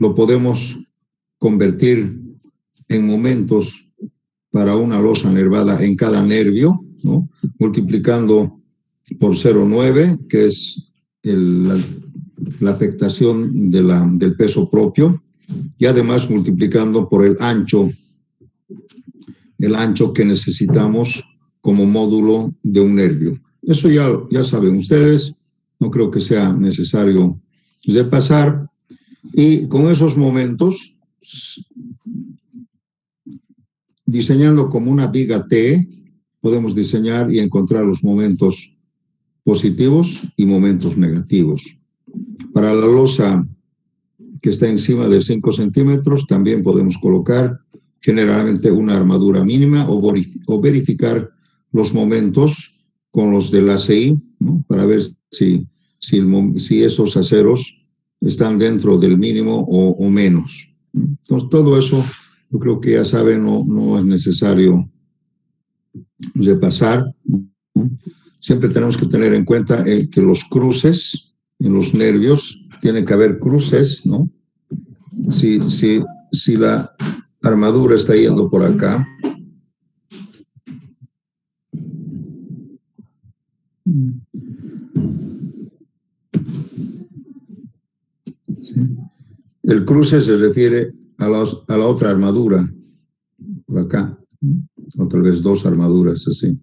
lo podemos convertir en momentos para una losa nervada en cada nervio, ¿no? Multiplicando por 0,9, que es la afectación del peso propio, y además multiplicando por el ancho que necesitamos como módulo de un nervio. Eso ya saben ustedes, no creo que sea necesario repasar. Y con esos momentos, diseñando como una viga T, podemos diseñar y encontrar los momentos positivos y momentos negativos. Para la losa que está encima de 5 centímetros, también podemos colocar generalmente una armadura mínima o verificar los momentos con los del ACI, ¿no? Para ver si esos aceros están dentro del mínimo o menos. Entonces, todo eso yo creo que ya saben, no es necesario repasar, ¿no? Siempre tenemos que tener en cuenta que los cruces en los nervios, tiene que haber cruces, ¿no? Si la armadura está yendo por acá, ¿sí? El cruce se refiere a la otra armadura, por acá, o tal vez dos armaduras así.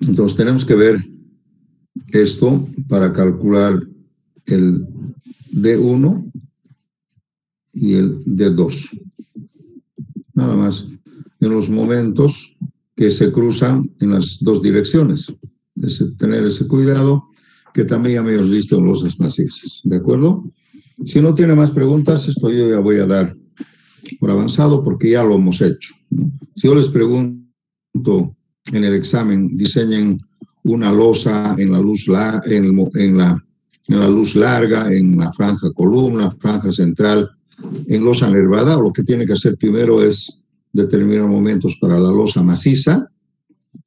Entonces tenemos que ver esto para calcular el D1 y el D2. Nada más, en los momentos que se cruzan en las dos direcciones. Tener ese cuidado, que también ya me hemos visto en losas macizas. ¿De acuerdo? Si no tiene más preguntas, esto yo ya voy a dar por avanzado porque ya lo hemos hecho, ¿no? Si yo les pregunto en el examen, diseñen una losa en la luz, en la luz larga, en la franja columna, franja central, en losa nervada, lo que tiene que hacer primero es determinar momentos para la losa maciza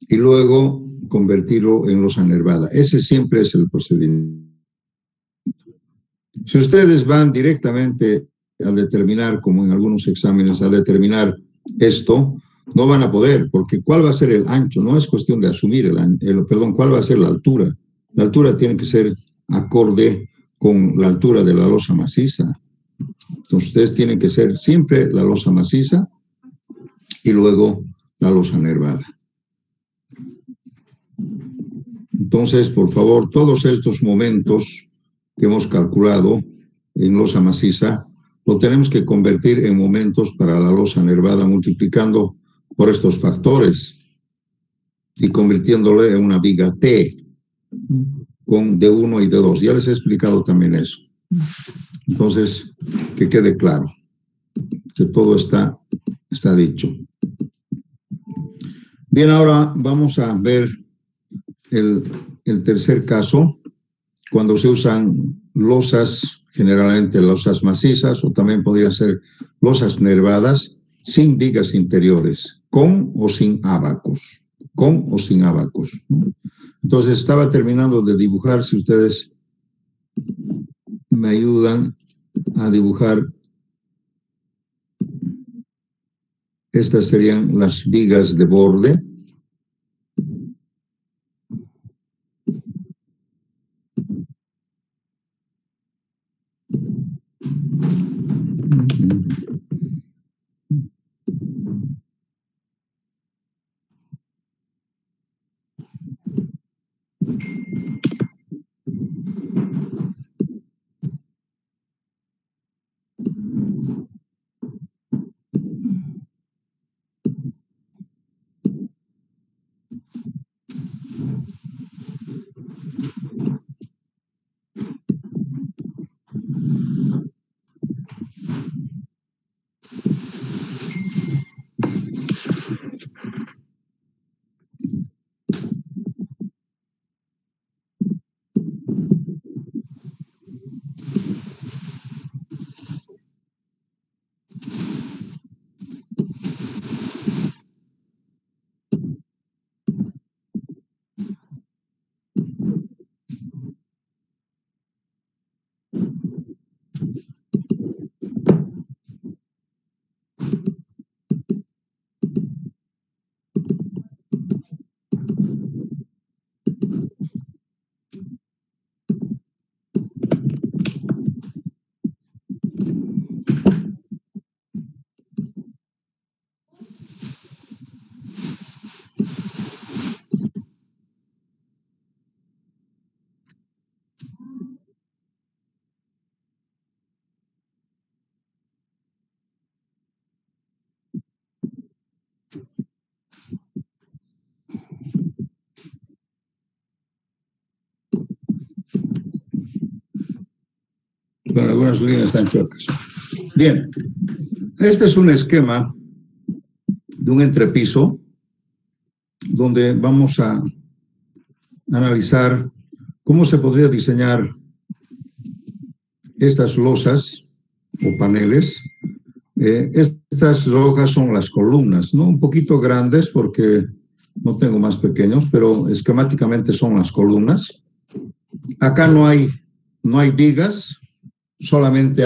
y luego convertirlo en losa nervada. Ese siempre es el procedimiento. Si ustedes van directamente a determinar, como en algunos exámenes, a determinar esto, no van a poder, porque ¿cuál va a ser el ancho? No es cuestión de asumir ¿cuál va a ser la altura? La altura tiene que ser acorde con la altura de la losa maciza. Entonces, ustedes tienen que ser siempre la losa maciza y luego la losa nervada. Entonces, por favor, todos estos momentos que hemos calculado en losa maciza, lo tenemos que convertir en momentos para la losa nervada multiplicando por estos factores y convirtiéndole en una viga T con D1 y D2. Ya les he explicado también eso. Entonces, que quede claro que todo está dicho. Bien, ahora vamos a ver el tercer caso, cuando se usan losas, generalmente losas macizas, o también podrían ser losas nervadas, sin vigas interiores, con o sin ábacos, ¿no? Entonces, estaba terminando de dibujar, si ustedes me ayudan a dibujar, estas serían las vigas de borde. Bueno, algunas líneas están chuecas. Bien, este es un esquema de un entrepiso donde vamos a analizar cómo se podría diseñar estas losas o paneles. Estas losas son las columnas, ¿no? Un poquito grandes porque no tengo más pequeños, pero esquemáticamente son las columnas. Acá no hay vigas, solamente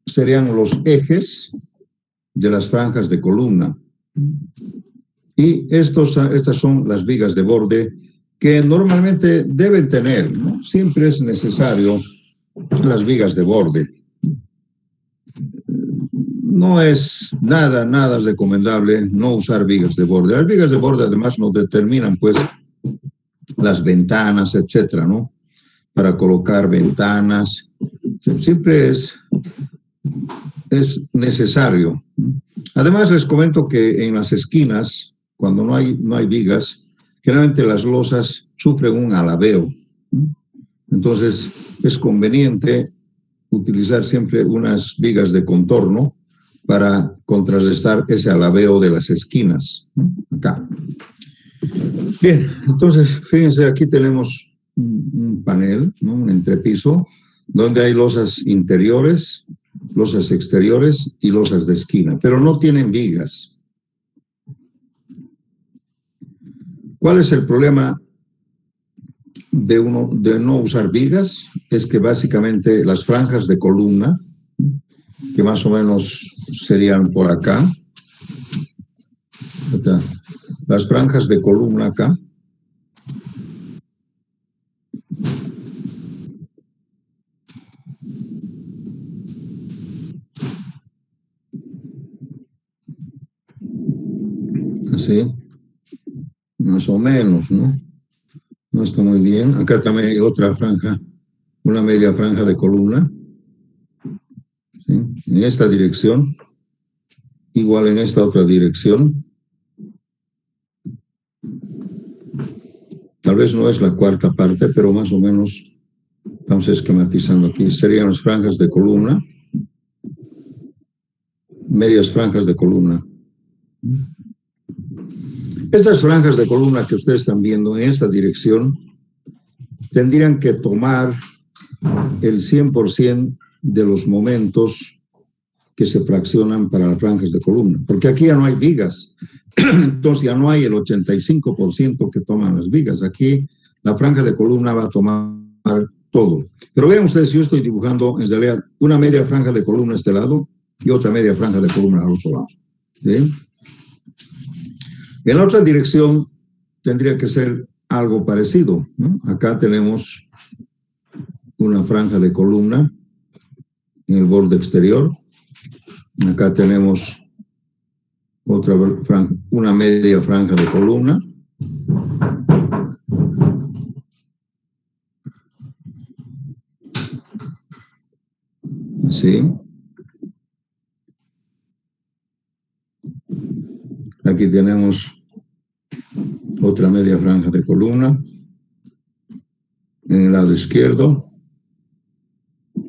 serían los ejes de las franjas de columna. Y estas son las vigas de borde que normalmente deben tener, ¿no? Siempre es necesario las vigas de borde. No es nada recomendable no usar vigas de borde. Las vigas de borde además nos determinan pues las ventanas, etcétera, ¿no? Para colocar ventanas, siempre es necesario. Además les comento que en las esquinas, cuando no hay vigas, generalmente las losas sufren un alabeo. Entonces es conveniente utilizar siempre unas vigas de contorno para contrarrestar ese alabeo de las esquinas, ¿no? Acá. Bien, entonces, fíjense, aquí tenemos un panel, ¿no? Un entrepiso, donde hay losas interiores, losas exteriores y losas de esquina, pero no tienen vigas. ¿Cuál es el problema de no usar vigas? Es que básicamente las franjas de columna, que más o menos serían por acá, las franjas de columna acá, así, más o menos, ¿no? No está muy bien. Acá también hay otra franja, una media franja de columna, ¿sí? En esta dirección, igual en esta otra dirección. Tal vez no es la cuarta parte, pero más o menos estamos esquematizando aquí. Serían las franjas de columna, medias franjas de columna. Estas franjas de columna que ustedes están viendo en esta dirección tendrían que tomar el 100% de los momentos que se fraccionan para las franjas de columna, porque aquí ya no hay vigas, entonces ya no hay el 85% que toman las vigas. Aquí la franja de columna va a tomar todo. Pero vean ustedes, yo estoy dibujando en realidad una media franja de columna a este lado y otra media franja de columna al otro lado, ¿sí? En la otra dirección tendría que ser algo parecido, ¿no? Acá tenemos una franja de columna en el borde exterior. Acá tenemos otra franja, una media franja de columna. Sí. Aquí tenemos otra media franja de columna en el lado izquierdo,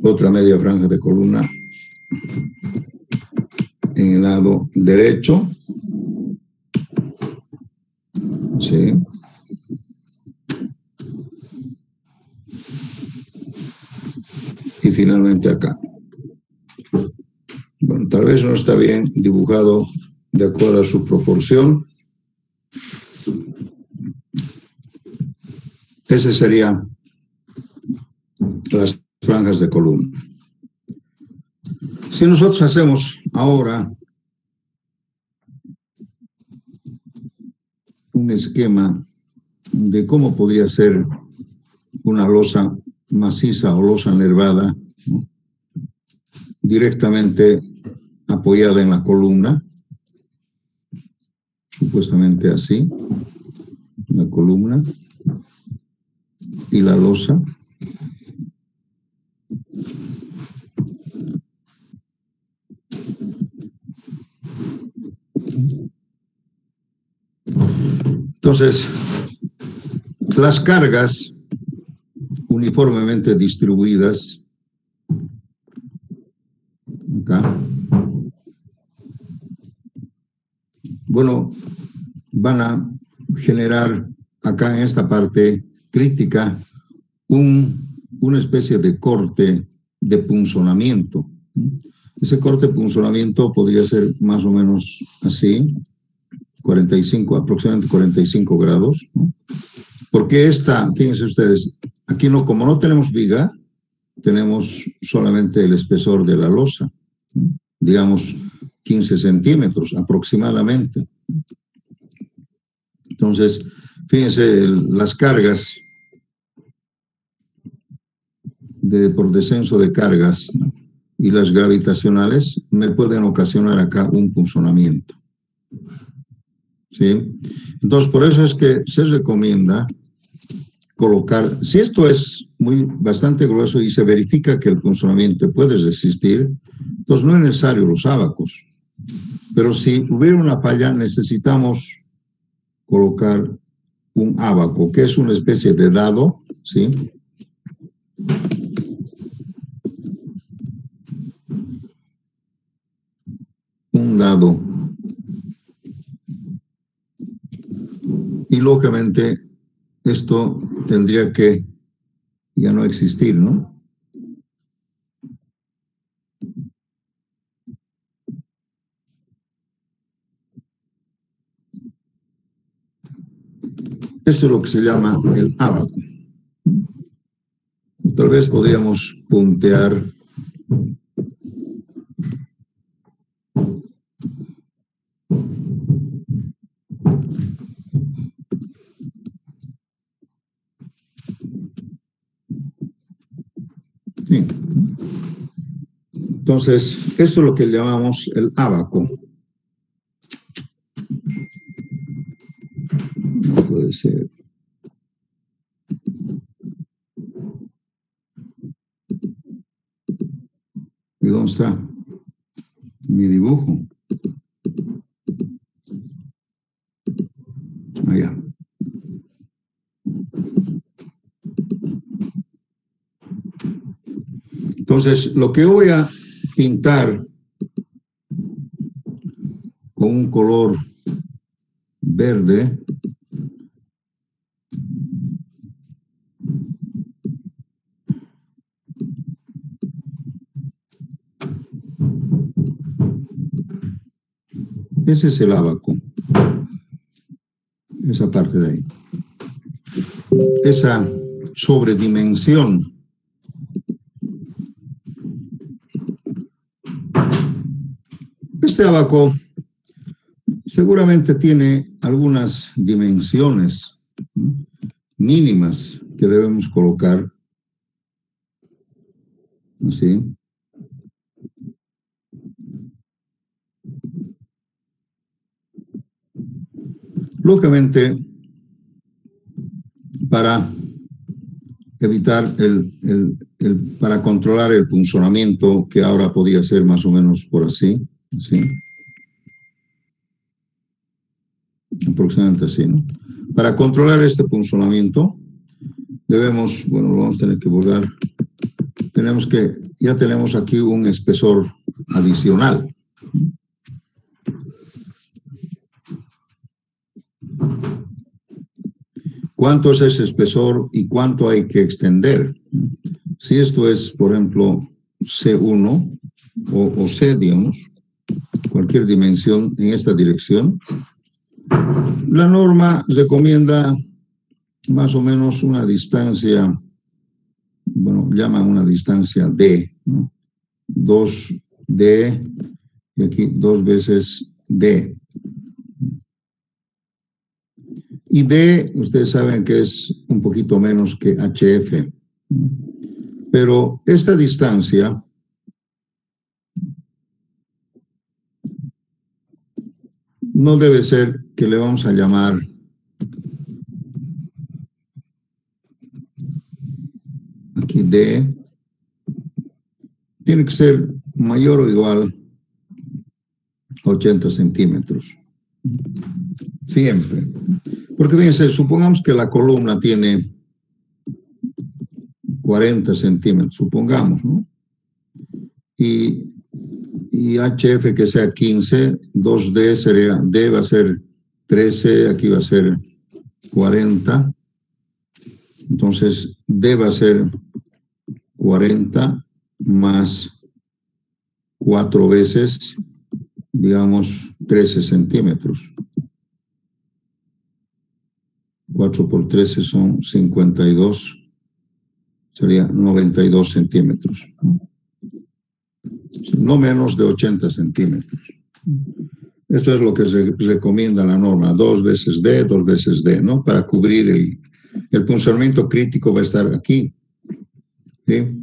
otra media franja de columna en el lado derecho, sí, y finalmente acá. Bueno, tal vez no está bien dibujado de acuerdo a su proporción. Ese serían las franjas de columna. Si nosotros hacemos ahora un esquema de cómo podría ser una losa maciza o losa nervada, ¿no?, directamente apoyada en la columna, supuestamente así, la columna y la losa. Entonces, las cargas uniformemente distribuidas acá. Bueno, van a generar acá en esta parte crítica una especie de corte de punzonamiento. Ese corte de punzonamiento podría ser más o menos así, 45, aproximadamente 45 grados, ¿no? Porque esta, fíjense ustedes, aquí no, como no tenemos viga, tenemos solamente el espesor de la losa, ¿no? Digamos 15 centímetros aproximadamente. Entonces, fíjense, las cargas por descenso de cargas, ¿no?, y las gravitacionales me pueden ocasionar acá un punzonamiento. ¿Sí? Entonces, por eso es que se recomienda colocar, si esto es bastante grueso y se verifica que el punzonamiento puede resistir, entonces no es necesario los ábacos. Pero si hubiera una falla, necesitamos colocar un ábaco, que es una especie de dado, ¿sí?, un dado. Y lógicamente esto tendría que ya no existir, ¿no? Esto es lo que se llama el ábaco. Tal vez podríamos puntear sí. Entonces, esto es lo que llamamos el ábaco. No puede ser. ¿Y dónde está mi dibujo? Allá. Entonces, lo que voy a pintar con un color verde ese es el ábaco, esa parte de ahí, esa sobredimensión. Este ábaco seguramente tiene algunas dimensiones mínimas que debemos colocar, así. Lógicamente, para evitar para controlar el punzonamiento, que ahora podría ser más o menos por así, ¿sí?, aproximadamente así, ¿no? Para controlar este punzonamiento, debemos, bueno, lo vamos a tener que borrar, ya tenemos aquí un espesor adicional. ¿Cuánto es ese espesor y cuánto hay que extender? Si esto es, por ejemplo, C1 o C, digamos, cualquier dimensión en esta dirección, la norma recomienda más o menos una distancia, bueno, llaman una distancia D, ¿no? 2D y aquí 2 veces D. Y D, ustedes saben que es un poquito menos que HF. Pero esta distancia no debe ser que le vamos a llamar aquí D. Tiene que ser mayor o igual a 80 centímetros. Siempre. Porque fíjense, supongamos que la columna tiene 40 centímetros, supongamos, ¿no? Y y HF que sea 15, 2D sería, D va a ser 13, aquí va a ser 40. Entonces, D va a ser 40 más 4 veces, digamos, 13 centímetros. 4 por 13 son 52, sería 92 centímetros. No menos de 80 centímetros. Esto es lo que se recomienda la norma, 2 veces D, ¿no? Para cubrir el punzamiento crítico va a estar aquí. ¿Sí?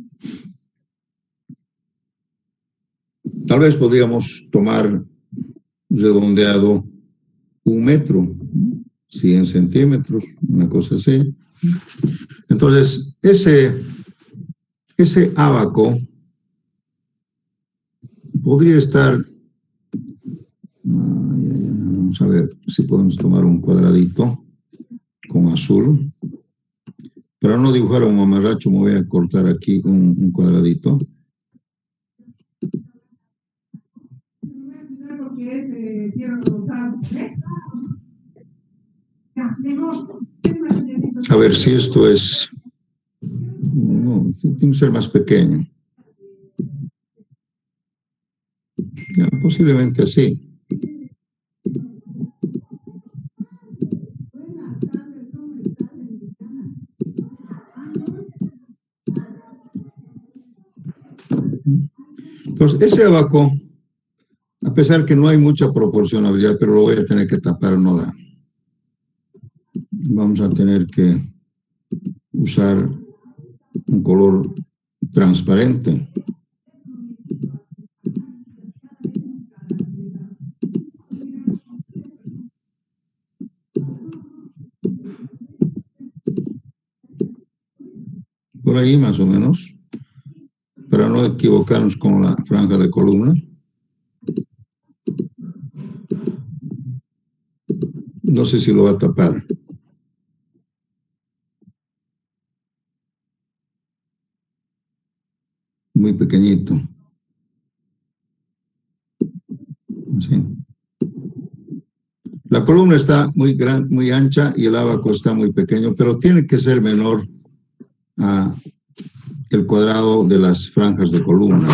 Tal vez podríamos tomar redondeado 1 metro, 100 centímetros, una cosa así. Entonces, ese ábaco podría estar, vamos a ver si podemos tomar un cuadradito con azul. Para no dibujar a un mamarracho me voy a cortar aquí un cuadradito. A ver si esto es... No, tiene que ser más pequeño. Ya, posiblemente así. Entonces, ese abaco, a pesar que no hay mucha proporcionalidad, pero lo voy a tener que tapar, no da. Vamos a tener que usar un color transparente. Por ahí más o menos, para no equivocarnos con la franja de columna. No sé si lo va a tapar. Muy pequeñito. Así. La columna está muy ancha y el ábaco está muy pequeño, pero tiene que ser menor a el cuadrado de las franjas de columna.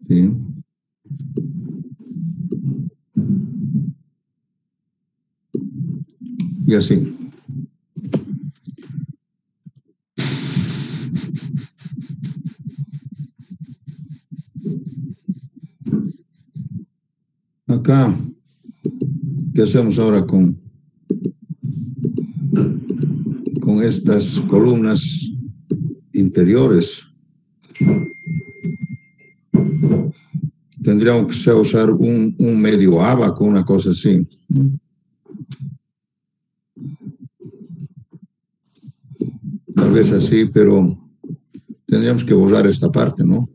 ¿Sí? Y así. Acá, ¿qué hacemos ahora con estas columnas interiores? Tendríamos que usar un medio ábaco, una cosa así. Tal vez así, pero tendríamos que borrar esta parte, ¿no?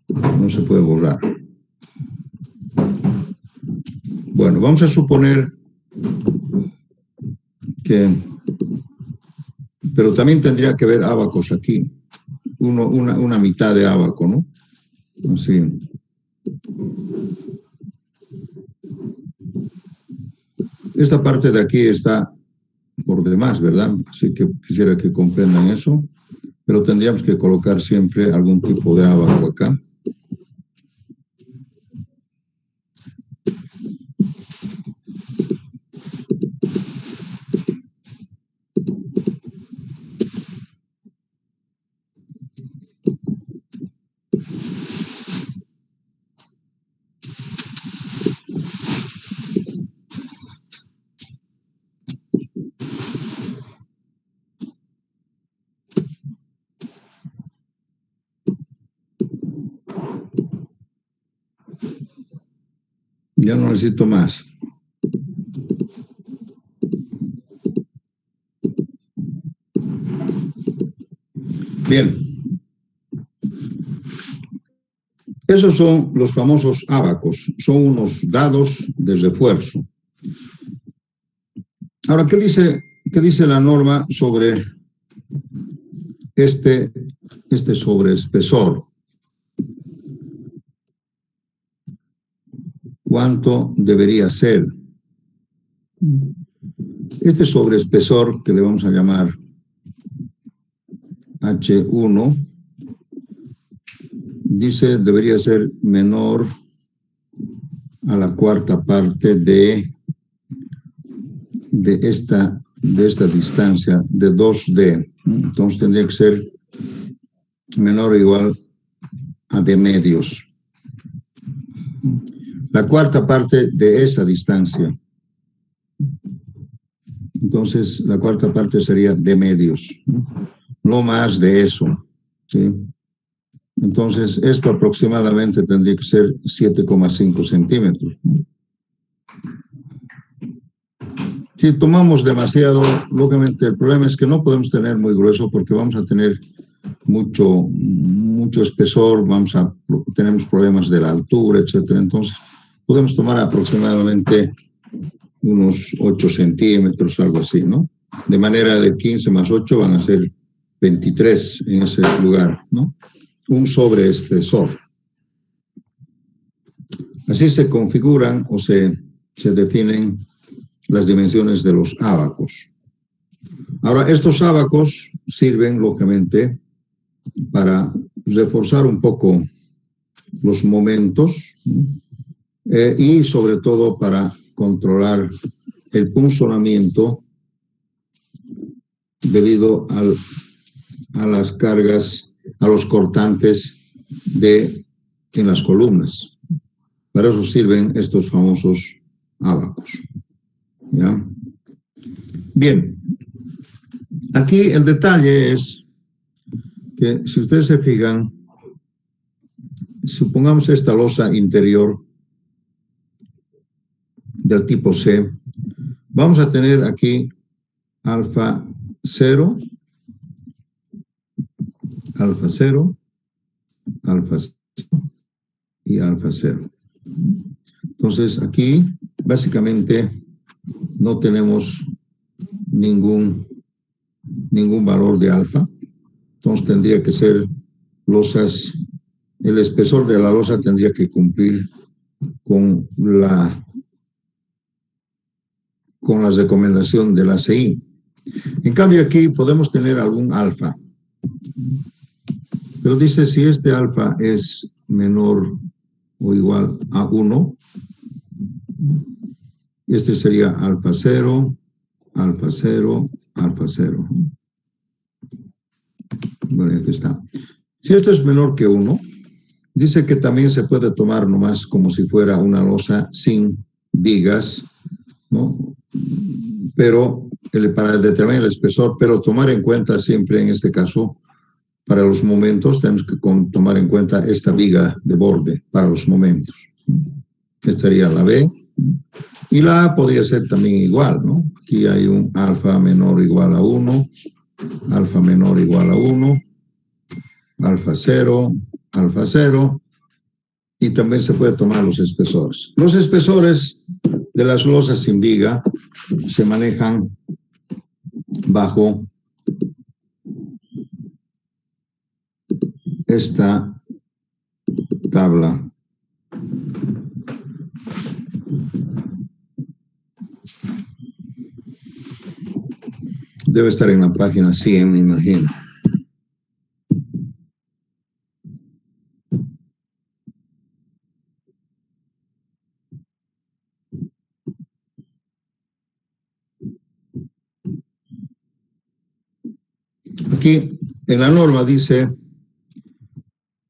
No se puede borrar. Bueno, vamos a suponer que... Pero también tendría que haber ábacos aquí. Una mitad de ábaco, ¿no? Así. Esta parte de aquí está por demás, ¿verdad? Así que quisiera que comprendan eso. Pero tendríamos que colocar siempre algún tipo de ábaco acá. Ya no necesito más. Bien. Esos son los famosos ábacos. Son unos dados de refuerzo. Ahora, ¿qué dice la norma sobre este sobreespesor, ¿cuánto debería ser? Este sobreespesor, que le vamos a llamar H1, dice debería ser menor a la cuarta parte de esta distancia de 2D. Entonces tendría que ser menor o igual a D medios. La cuarta parte de esa distancia. Entonces la cuarta parte sería D medios. No más de eso. ¿Sí? Entonces esto aproximadamente tendría que ser 7,5 centímetros. Si tomamos demasiado, lógicamente el problema es que no podemos tener muy grueso porque vamos a tener mucho espesor, tenemos problemas de la altura, etcétera. Entonces podemos tomar aproximadamente unos 8 centímetros, algo así, ¿no? De manera de 15 más 8 van a ser 23 en ese lugar, ¿no? Un sobreespesor. Así se configuran o se definen las dimensiones de los ábacos. Ahora, estos ábacos sirven, lógicamente, para reforzar un poco los momentos y, sobre todo, para controlar el punzonamiento debido a las cargas, a los cortantes en las columnas. Para eso sirven estos famosos ábacos. ¿Ya? Bien, aquí el detalle es que si ustedes se fijan, supongamos esta losa interior del tipo C, vamos a tener aquí alfa 0, alfa 0, alfa 0 y alfa 0. Entonces aquí básicamente no tenemos ningún valor de alfa. Entonces tendría que ser losas, el espesor de la losa tendría que cumplir con la recomendación de la CI. En cambio aquí podemos tener algún alfa. Pero dice si este alfa es menor o igual a 1, este sería alfa 0, alfa 0, alfa 0. Bueno, aquí está. Si esto es menor que 1, dice que también se puede tomar nomás como si fuera una losa sin vigas, ¿no? Pero para determinar el espesor, pero tomar en cuenta siempre en este caso, para los momentos, tenemos que tomar en cuenta esta viga de borde para los momentos. Esta sería la B. Y la A podría ser también igual, ¿no? Aquí hay un alfa menor o igual a 1, alfa menor igual a 1, alfa 0, alfa 0, y también se puede tomar los espesores. Los espesores de las losas sin viga se manejan bajo esta tabla. Debe estar en la página 100, me imagino. Aquí en la norma dice,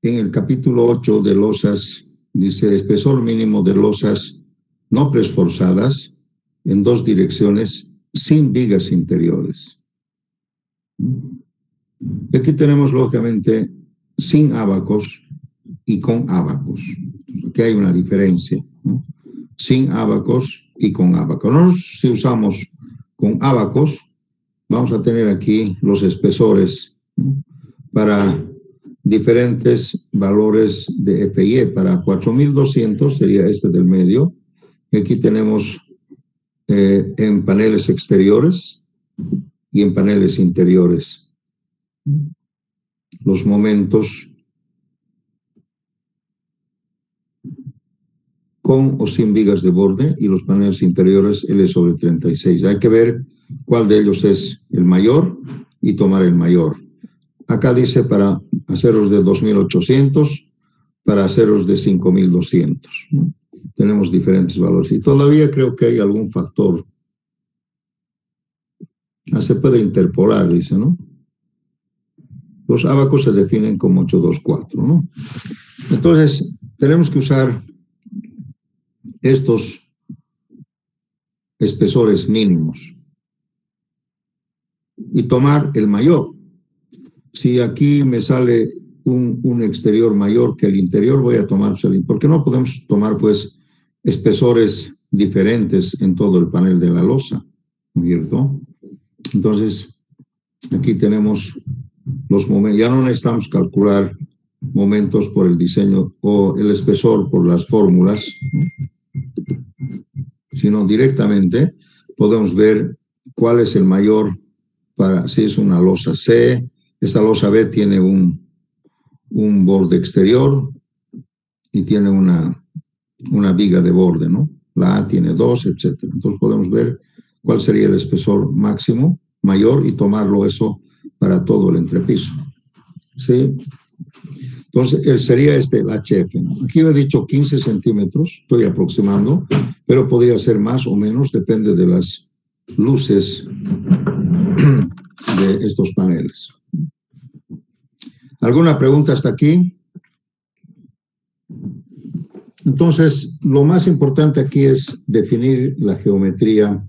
en el capítulo 8 de losas, dice espesor mínimo de losas no preesforzadas en 2 direcciones sin vigas interiores. Y aquí tenemos lógicamente sin ábacos y con ábacos. Aquí hay una diferencia, ¿no? Sin ábacos y con ábacos. Nosotros, si usamos con ábacos, vamos a tener aquí los espesores, ¿no? Para diferentes valores de FIE. Para 4200 sería este del medio. Y aquí tenemos en paneles exteriores y en paneles interiores. los momentos con o sin vigas de borde y los paneles interiores L sobre 36. Hay que ver cuál de ellos es el mayor y tomar el mayor. Acá dice para aceros de 2.800, para aceros de 5.200, ¿no? Tenemos diferentes valores. Y todavía creo que hay algún factor. Se puede interpolar, dice, ¿no? Los ábacos se definen como 824, ¿no? Entonces, tenemos que usar estos espesores mínimos y tomar el mayor. Si aquí me sale un exterior mayor que el interior, voy a tomar el. ¿Por qué no podemos tomar, pues, espesores diferentes en todo el panel de la losa? ¿No es cierto? Entonces, aquí tenemos los momentos. Ya no necesitamos calcular momentos por el diseño o el espesor por las fórmulas, ¿no? Sino directamente podemos ver cuál es el mayor para si es una losa C. Esta losa B tiene un borde exterior y tiene una viga de borde, ¿no? La A tiene 2, etc. Entonces podemos ver cuál sería el espesor máximo, mayor, y tomarlo eso para todo el entrepiso. ¿Sí? Entonces sería el HF, ¿no? Aquí he dicho 15 centímetros, estoy aproximando, pero podría ser más o menos, depende de las luces de estos paneles. ¿Alguna pregunta hasta aquí? Entonces, lo más importante aquí es definir la geometría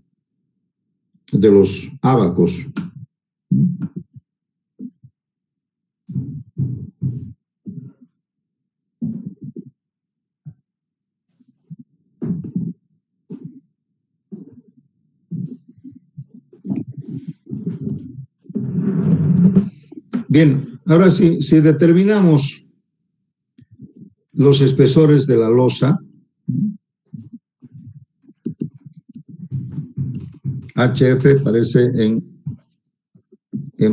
de los ábacos. Bien, ahora sí, si determinamos los espesores de la losa, HF parece en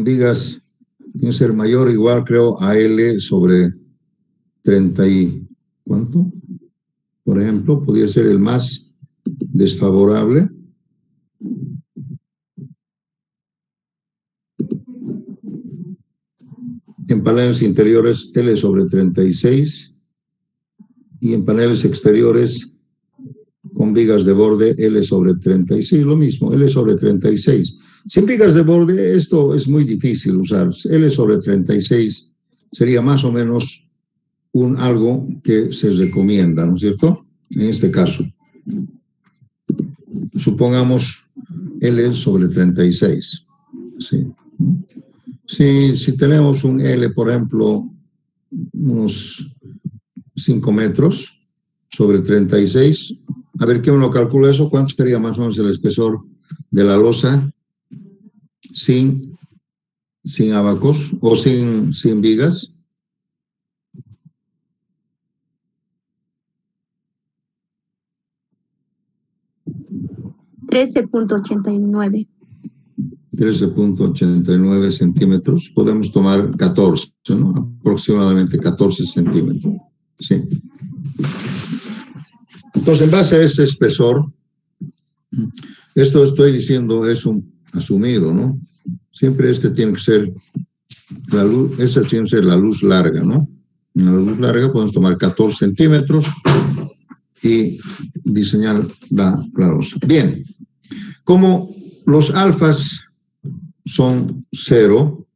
vigas, tiene que ser mayor o igual, creo, a L sobre 30 y... ¿cuánto? Por ejemplo, podría ser el más desfavorable. En paneles interiores L sobre 36 y en paneles exteriores con vigas de borde L sobre 36, lo mismo, L sobre 36. Sin vigas de borde esto es muy difícil usar. L sobre 36 sería más o menos algo que se recomienda, ¿no es cierto? En este caso. Supongamos L sobre 36. Sí. Si tenemos un L, por ejemplo, unos 5 metros sobre 36, a ver qué uno calcula eso, ¿cuánto sería más o menos el espesor de la losa sin ábacos o sin vigas? $13.89. 13.89 centímetros. Podemos tomar 14, ¿no? Aproximadamente 14 centímetros. Sí. Entonces, en base a ese espesor, esto estoy diciendo es un asumido, ¿no? Siempre tiene que ser la luz, esa tiene que ser la luz larga, ¿no? En la luz larga podemos tomar 14 centímetros y diseñar la losa. Bien, como los alfas son 0,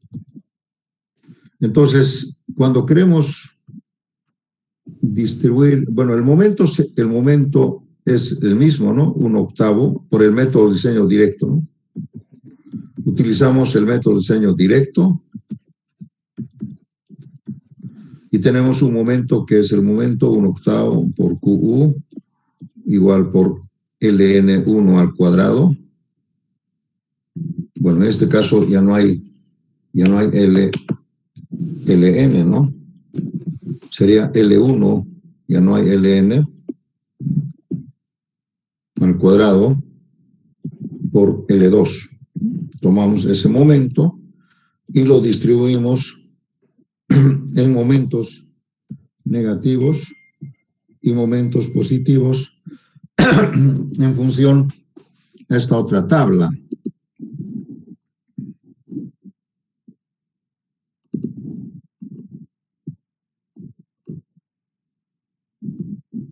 entonces cuando queremos distribuir, bueno, el momento es el mismo, ¿no? 1/8 por el método de diseño directo, ¿no? Utilizamos el método de diseño directo y tenemos un momento que es el momento 1/8 por QU igual por ln1 al cuadrado. Bueno, en este caso ya no hay ln, ¿no? Sería L1, ya no hay ln al cuadrado por L2. Tomamos ese momento y lo distribuimos en momentos negativos y momentos positivos en función a esta otra tabla.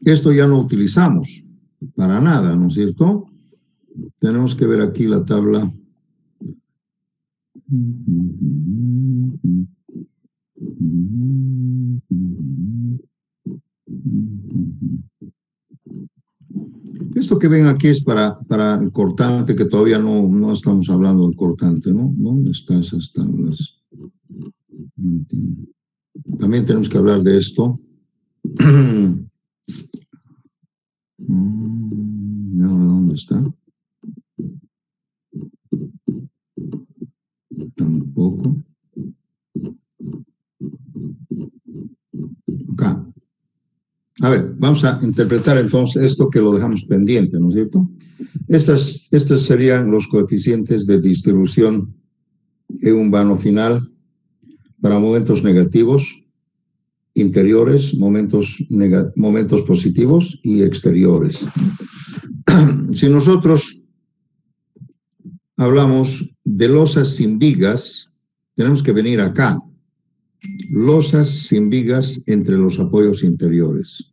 Esto ya no utilizamos para nada, ¿no es cierto? Tenemos que ver aquí la tabla. Esto que ven aquí es para el cortante, que todavía no estamos hablando del cortante, ¿no? ¿Dónde están esas tablas? También tenemos que hablar de esto. ¿Y ahora dónde está? Tampoco. Acá. A ver, vamos a interpretar entonces esto que lo dejamos pendiente, ¿no es cierto? Estos serían los coeficientes de distribución en un vano final para momentos negativos, interiores, momentos positivos y exteriores. Si nosotros hablamos de losas sin vigas, tenemos que venir acá. Losas sin vigas entre los apoyos interiores.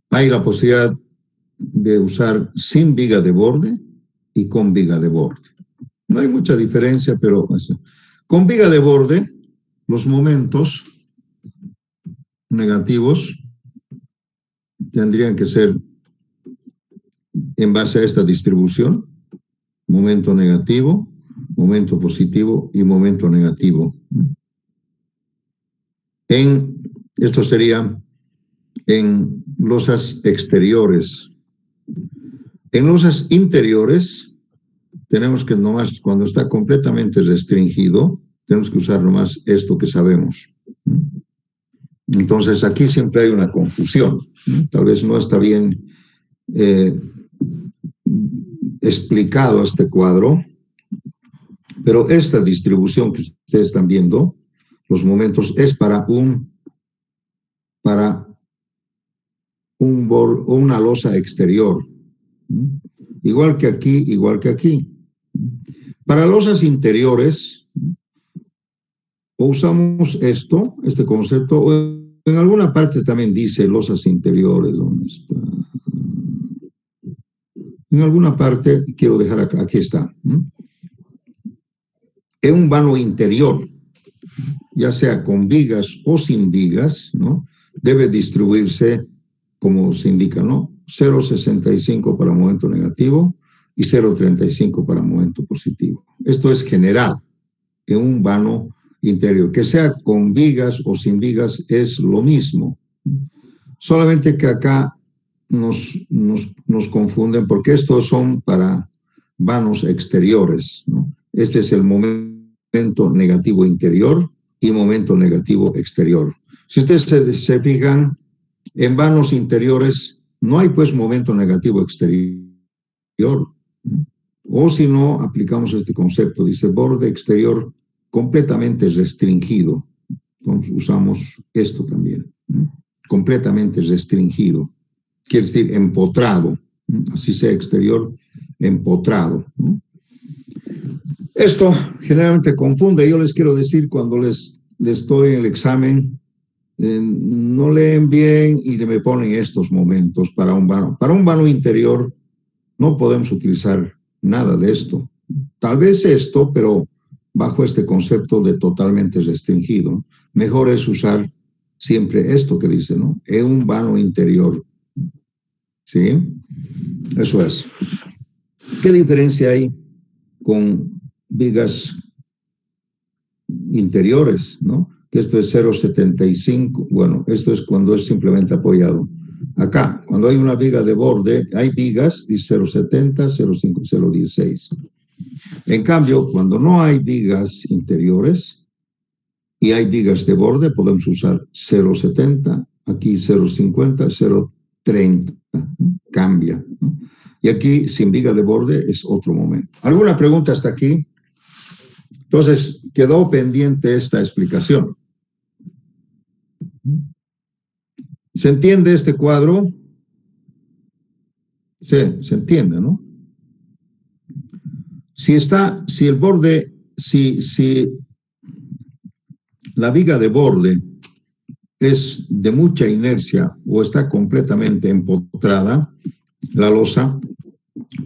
Hay la posibilidad de usar sin viga de borde y con viga de borde. No hay mucha diferencia, pero con viga de borde, los momentos negativos tendrían que ser en base a esta distribución: momento negativo, momento positivo y momento negativo. Esto sería en losas exteriores. En losas interiores, tenemos que nomás, cuando está completamente restringido, tenemos que usar nomás esto que sabemos. Entonces, aquí siempre hay una confusión. Tal vez no está bien explicado este cuadro, pero esta distribución que ustedes están viendo, los momentos, es para una losa exterior. Igual que aquí, igual que aquí. Para losas interiores, o usamos este concepto, o en alguna parte también dice losas interiores. ¿Dónde está? En alguna parte, quiero dejar acá, aquí está. En un vano interior, ya sea con vigas o sin vigas, ¿no? Debe distribuirse como se indica, ¿no? 0,65 para momento negativo y 0,35 para momento positivo. Esto es general en un vano interior. Que sea con vigas o sin vigas es lo mismo. Solamente que acá nos confunden porque estos son para vanos exteriores, ¿no? Este es el momento negativo interior y momento negativo exterior. Si ustedes se fijan, en vanos interiores no hay pues momento negativo exterior, ¿no? O si no, aplicamos este concepto, dice borde exterior completamente restringido. Entonces usamos esto también, ¿no? Completamente restringido. Quiere decir empotrado, ¿no? Así sea exterior, empotrado, ¿no? Esto generalmente confunde. Yo les quiero decir, cuando les doy el examen, no leen bien y me ponen estos momentos para un vano. Para un vano interior no podemos utilizar nada de esto. Tal vez esto, pero bajo este concepto de totalmente restringido. Mejor es usar siempre esto que dice, ¿no? En un vano interior. ¿Sí? Eso es. ¿Qué diferencia hay con vigas interiores, ¿no? Que esto es 0,75, bueno, esto es cuando es simplemente apoyado. Acá, cuando hay una viga de borde, hay vigas, dice 0,70, 0,5, 0,16. En cambio, cuando no hay vigas interiores y hay vigas de borde, podemos usar 0,70, aquí 0,50, 0,30, ¿no? Cambia, ¿no? Y aquí, sin viga de borde, es otro momento. ¿Alguna pregunta hasta aquí? Entonces, quedó pendiente esta explicación. ¿Se entiende este cuadro? Sí, se entiende, ¿no? Si el borde, si la viga de borde es de mucha inercia o está completamente empotrada, la losa,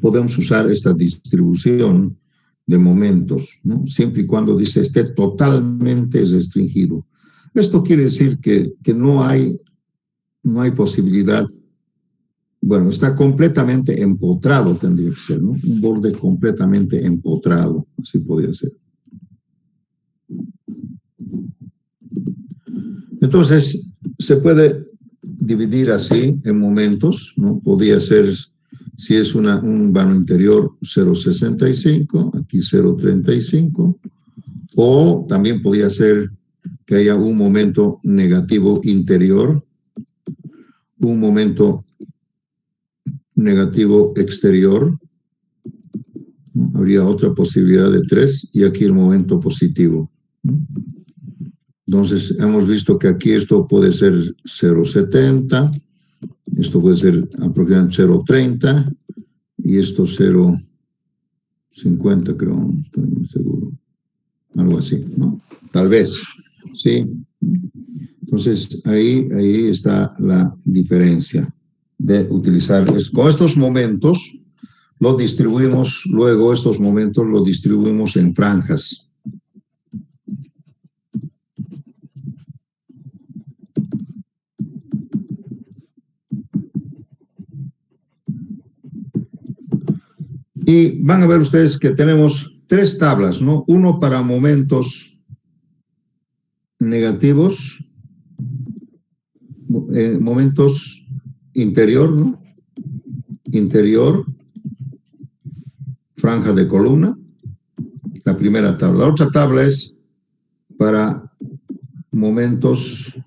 podemos usar esta distribución de momentos, ¿no? Siempre y cuando dice esté totalmente restringido. Esto quiere decir que no hay posibilidad. Bueno, está completamente empotrado, tendría que ser, ¿no? Un borde completamente empotrado, así podría ser. Entonces, se puede dividir así en momentos, ¿no? Podría ser, si es un vano interior, 0,65, aquí 0,35, o también podría ser que haya un momento negativo interior, un momento negativo exterior, ¿no? Habría otra posibilidad de 3 y aquí el momento positivo, ¿no? Entonces, hemos visto que aquí esto puede ser 0,70, esto puede ser aproximadamente 0,30 y esto 0,50, creo, no estoy muy seguro. Algo así, ¿no? Tal vez, ¿sí? Entonces, ahí está la diferencia de utilizar. Con estos momentos, los distribuimos, luego estos momentos los distribuimos en franjas. Y van a ver ustedes que tenemos 3 tablas, ¿no? Uno para momentos negativos, momentos interior, ¿no? Interior, franja de columna, la primera tabla. La otra tabla es para momentos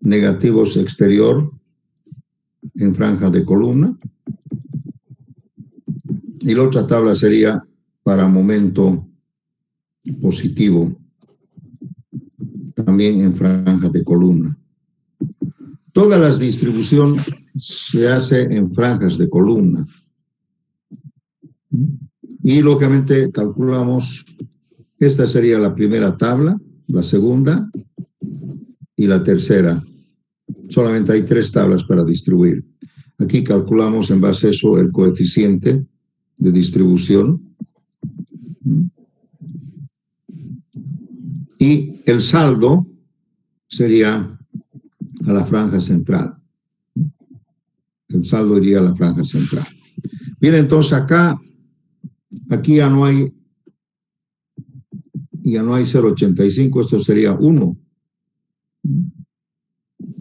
negativos exterior en franja de columna. Y la otra tabla sería para momento positivo, también en franja de columna. Toda la distribución se hace en franjas de columna. Y lógicamente calculamos, esta sería la primera tabla, la segunda y la tercera. Solamente hay 3 tablas para distribuir. Aquí calculamos en base a eso el coeficiente de distribución. Y el saldo sería a la franja central. El saldo iría a la franja central. Bien, entonces aquí ya no hay 0,85, esto sería 1.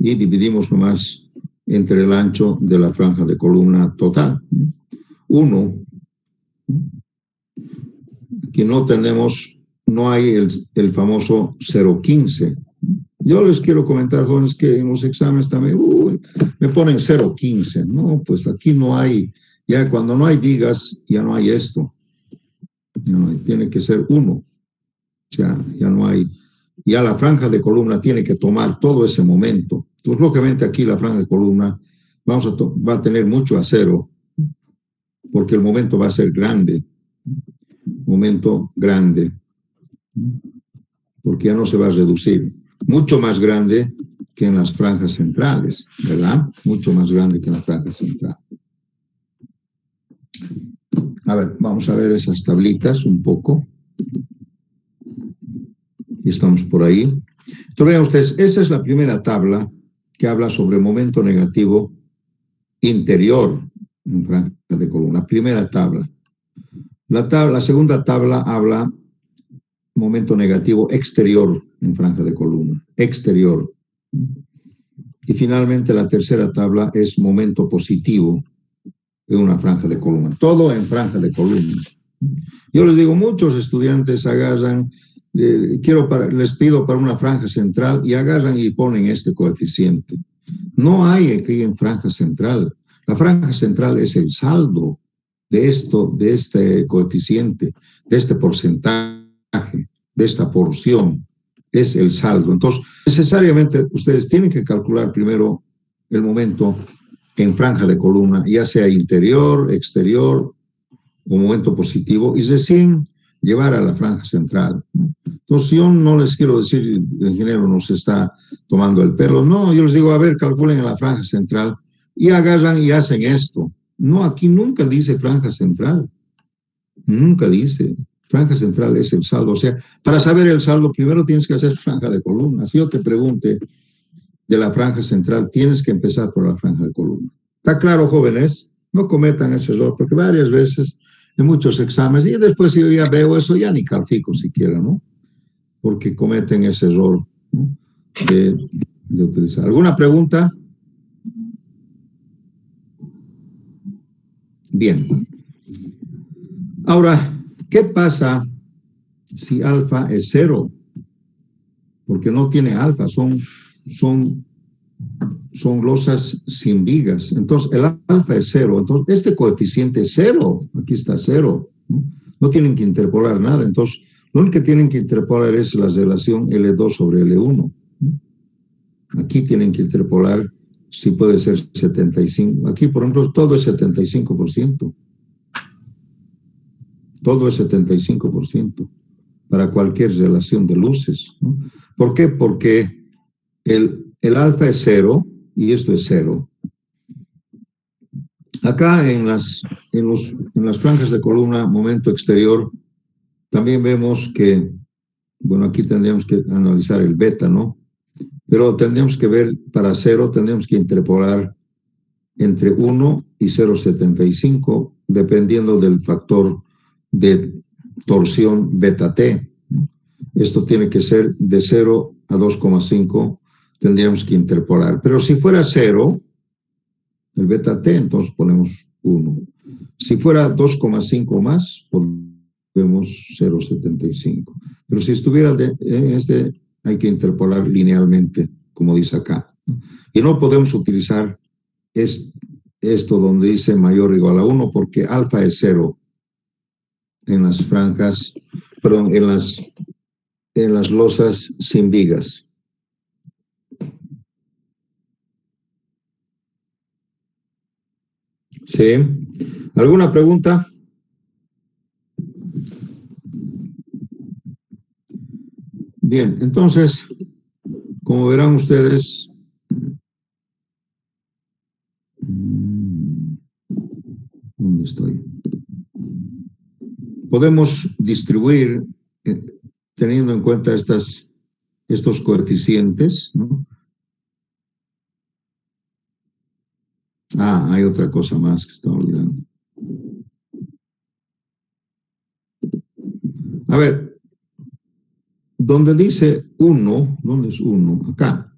Y dividimos nomás entre el ancho de la franja de columna total. 1. Aquí no hay el famoso 0,15. Yo les quiero comentar, jóvenes, que en los exámenes también me ponen 0,15. No, pues aquí no hay, ya cuando no hay vigas, ya no hay esto. Tiene que ser 1. O sea, ya no hay, ya la franja de columna tiene que tomar todo ese momento. Pues lógicamente aquí la franja de columna va a tener mucho acero, porque el momento va a ser grande. Momento grande. Porque ya no se va a reducir. Mucho más grande que en las franjas centrales, ¿verdad? Mucho más grande que en la franja central. A ver, vamos a ver esas tablitas un poco. Y estamos por ahí. Entonces, vean ustedes, esta es la primera tabla que habla sobre momento negativo interior en franja de columna. Primera tabla. La segunda tabla habla momento negativo exterior en franja de columna. Exterior. Y finalmente la tercera tabla es momento positivo en una franja de columna. Todo en franja de columna. Yo les digo, muchos estudiantes agarran, les pido para una franja central y agarran y ponen este coeficiente. No hay aquí en franja central. La franja central es el saldo de este coeficiente, de este porcentaje, de esta porción. es el saldo. Entonces, necesariamente ustedes tienen que calcular primero el momento en franja de columna, ya sea interior, exterior o momento positivo, y recién llevar a la franja central. Entonces, yo no les quiero decir, el ingeniero nos está tomando el pelo, no, yo les digo, a ver, calculen en la franja central, y agarran y hacen esto. No, aquí nunca dice franja central, nunca dice. Franja central es el saldo, o sea, para saber el saldo, primero tienes que hacer franja de columna. Si yo te pregunte de la franja central, tienes que empezar por la franja de columna. ¿Está claro, jóvenes? No cometan ese error, porque varias veces en muchos exámenes, y después si yo ya veo eso, ya ni califico siquiera, ¿no? Porque cometen ese error, ¿no? de utilizar. ¿Alguna pregunta? Bien. Ahora, ¿qué pasa si alfa es 0? Porque no tiene alfa, son losas sin vigas. Entonces, el alfa es 0. Entonces, este coeficiente es 0. Aquí está 0. No tienen que interpolar nada. Entonces, lo único que tienen que interpolar es la relación L2 sobre L1. Aquí tienen que interpolar, si puede ser 75. Aquí, por ejemplo, todo es 75%. Todo es 75% para cualquier relación de luces, ¿no? ¿Por qué? Porque el alfa es 0 y esto es 0. Acá en las franjas de columna, momento exterior, también vemos que, bueno, aquí tendríamos que analizar el beta, ¿no? Pero tendríamos que ver, para 0, tendríamos que interpolar entre 1 y 0,75, dependiendo del factor de torsión beta T. Esto tiene que ser de 0 a 2,5, tendríamos que interpolar. Pero si fuera 0, el beta T, entonces ponemos 1. Si fuera 2,5 más, ponemos 0,75. Pero si estuviera en este, hay que interpolar linealmente, como dice acá. Y no podemos utilizar esto donde dice mayor o igual a 1, porque alfa es 0 en las franjas, perdón, en las losas sin vigas. ¿Sí? ¿Alguna pregunta? Bien, entonces, como verán ustedes, ¿dónde estoy? Podemos distribuir, teniendo en cuenta estos coeficientes, ¿no? Ah, hay otra cosa más que estaba olvidando. A ver, donde dice 1, ¿dónde es 1? Acá.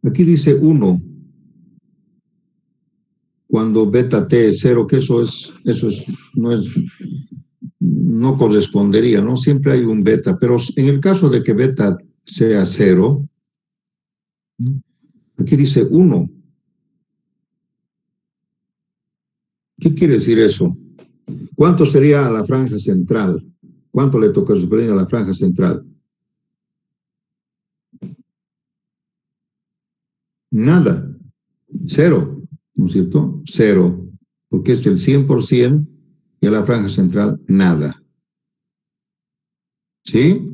Aquí dice 1, cuando beta T es 0, que eso no correspondería, ¿no? Siempre hay un beta, pero en el caso de que beta sea 0, aquí dice 1. ¿Qué quiere decir eso? ¿Cuánto sería a la franja central? ¿Cuánto le toca a la franja central? Nada. 0, ¿no es cierto? 0, porque es el 100% y a la franja central nada. ¿Sí?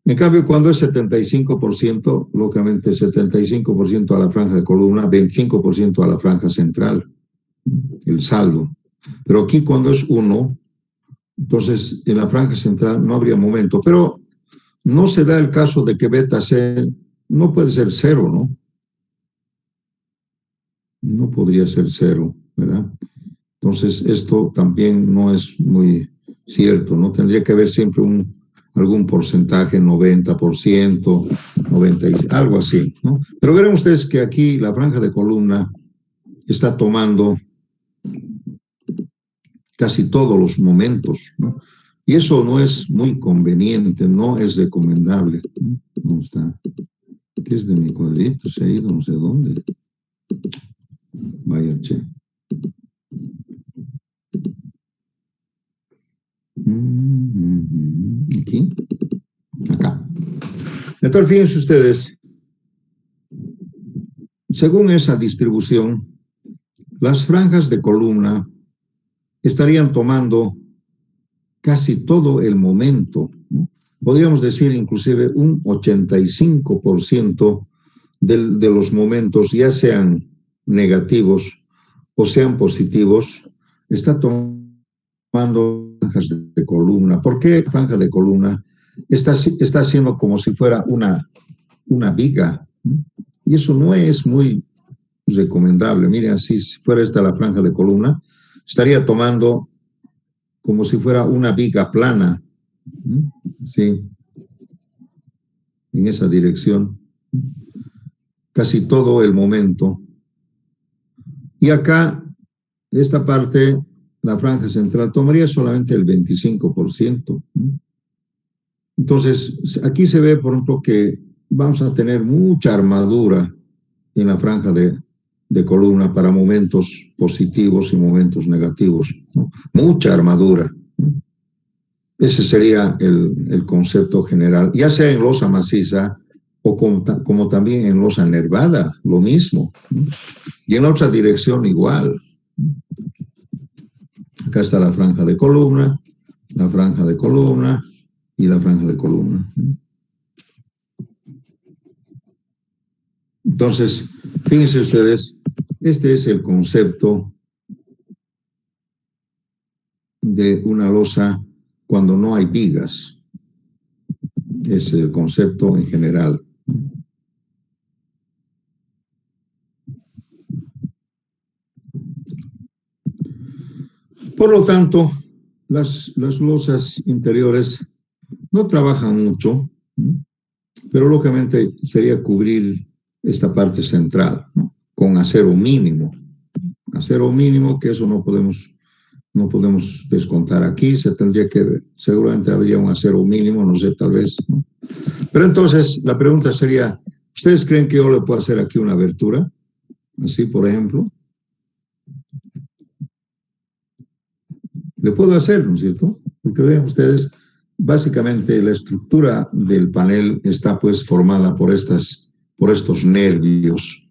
En cambio, cuando es 75%, lógicamente 75% a la franja de columna, 25% a la franja central, el saldo. Pero aquí cuando es 1, entonces en la franja central no habría momento. Pero no se da el caso de que beta C no puede ser 0, ¿no? No podría ser 0, ¿verdad? Entonces esto también no es muy cierto, ¿no? Tendría que haber siempre algún porcentaje, 90%, 90%, algo así, ¿no? Pero verán ustedes que aquí la franja de columna está tomando casi todos los momentos, ¿no? Y eso no es muy conveniente, no es recomendable. ¿Dónde está? ¿Qué es de mi cuadrito? Se ha ido no sé dónde. Vaya, che. Aquí. Acá. Entonces, fíjense ustedes, según esa distribución, las franjas de columna estarían tomando casi todo el momento, ¿no? Podríamos decir inclusive un 85% de los momentos, ya sean negativos o sean positivos, está tomando franjas de columna. ¿Por qué franja de columna? Está haciendo como si fuera una viga, ¿no? Y eso no es muy recomendable. Miren, si fuera esta la franja de columna, estaría tomando como si fuera una viga plana, ¿no? Sí, en esa dirección, casi todo el momento. Y acá, esta parte, la franja central, tomaría solamente el 25%, ¿no? Entonces, aquí se ve, por ejemplo, que vamos a tener mucha armadura en la franja de columna para momentos positivos y momentos negativos, ¿no? Mucha armadura, ¿no? Ese sería el concepto general, ya sea en losa maciza o como también en losa nervada, lo mismo, ¿no? Y en otra dirección igual. Acá está la franja de columna, la franja de columna y la franja de columna. Entonces, fíjense ustedes, este es el concepto de una losa cuando no hay vigas. Es el concepto en general. Por lo tanto, las losas interiores no trabajan mucho, ¿no? Pero lógicamente sería cubrir esta parte central, ¿no? Con acero mínimo. Acero mínimo, que eso no podemos descontar aquí, se tendría que, seguramente habría un acero mínimo, no sé, tal vez, ¿no? Pero entonces la pregunta sería, ¿ustedes creen que yo le puedo hacer aquí una abertura? Así, por ejemplo. Le puedo hacer, ¿no es cierto? Porque vean ustedes, básicamente la estructura del panel está pues formada por estos nervios,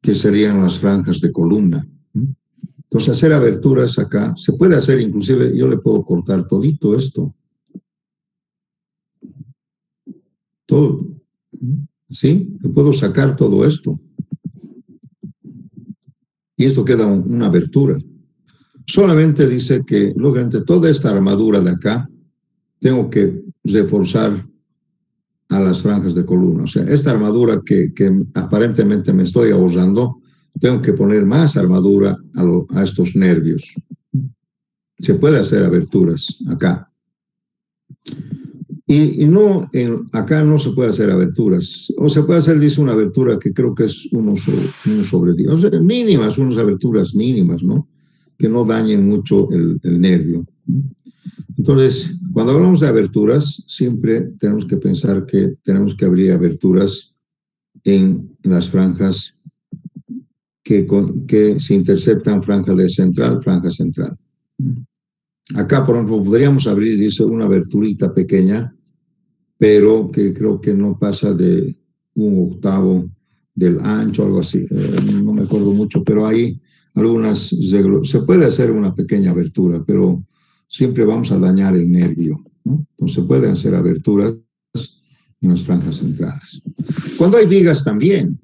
que serían las franjas de columna. Entonces, hacer aberturas acá, se puede hacer inclusive, yo le puedo cortar todito esto. Todo. ¿Sí? Le puedo sacar todo esto. Y esto queda una abertura. Solamente dice que, lógicamente, toda esta armadura de acá, tengo que reforzar a las franjas de columna. O sea, esta armadura que aparentemente me estoy ahorrando, tengo que poner más armadura a estos nervios. Se puede hacer aberturas acá. Y no, acá no se puede hacer aberturas. O se puede hacer, dice, una abertura que creo que es uno sobre 10. O sea, mínimas, unas aberturas mínimas, ¿no? Que no dañen mucho el nervio. Entonces, cuando hablamos de aberturas, siempre tenemos que pensar que tenemos que abrir aberturas en las franjas que se interceptan, franja de central, franja central. Acá, por ejemplo, podríamos abrir, dice, una aberturita pequeña, pero que creo que no pasa de 1/8 del ancho, algo así. No me acuerdo mucho, pero hay algunas, se puede hacer una pequeña abertura, pero siempre vamos a dañar el nervio, ¿no? Entonces se pueden hacer aberturas en las franjas centrales. Cuando hay vigas también,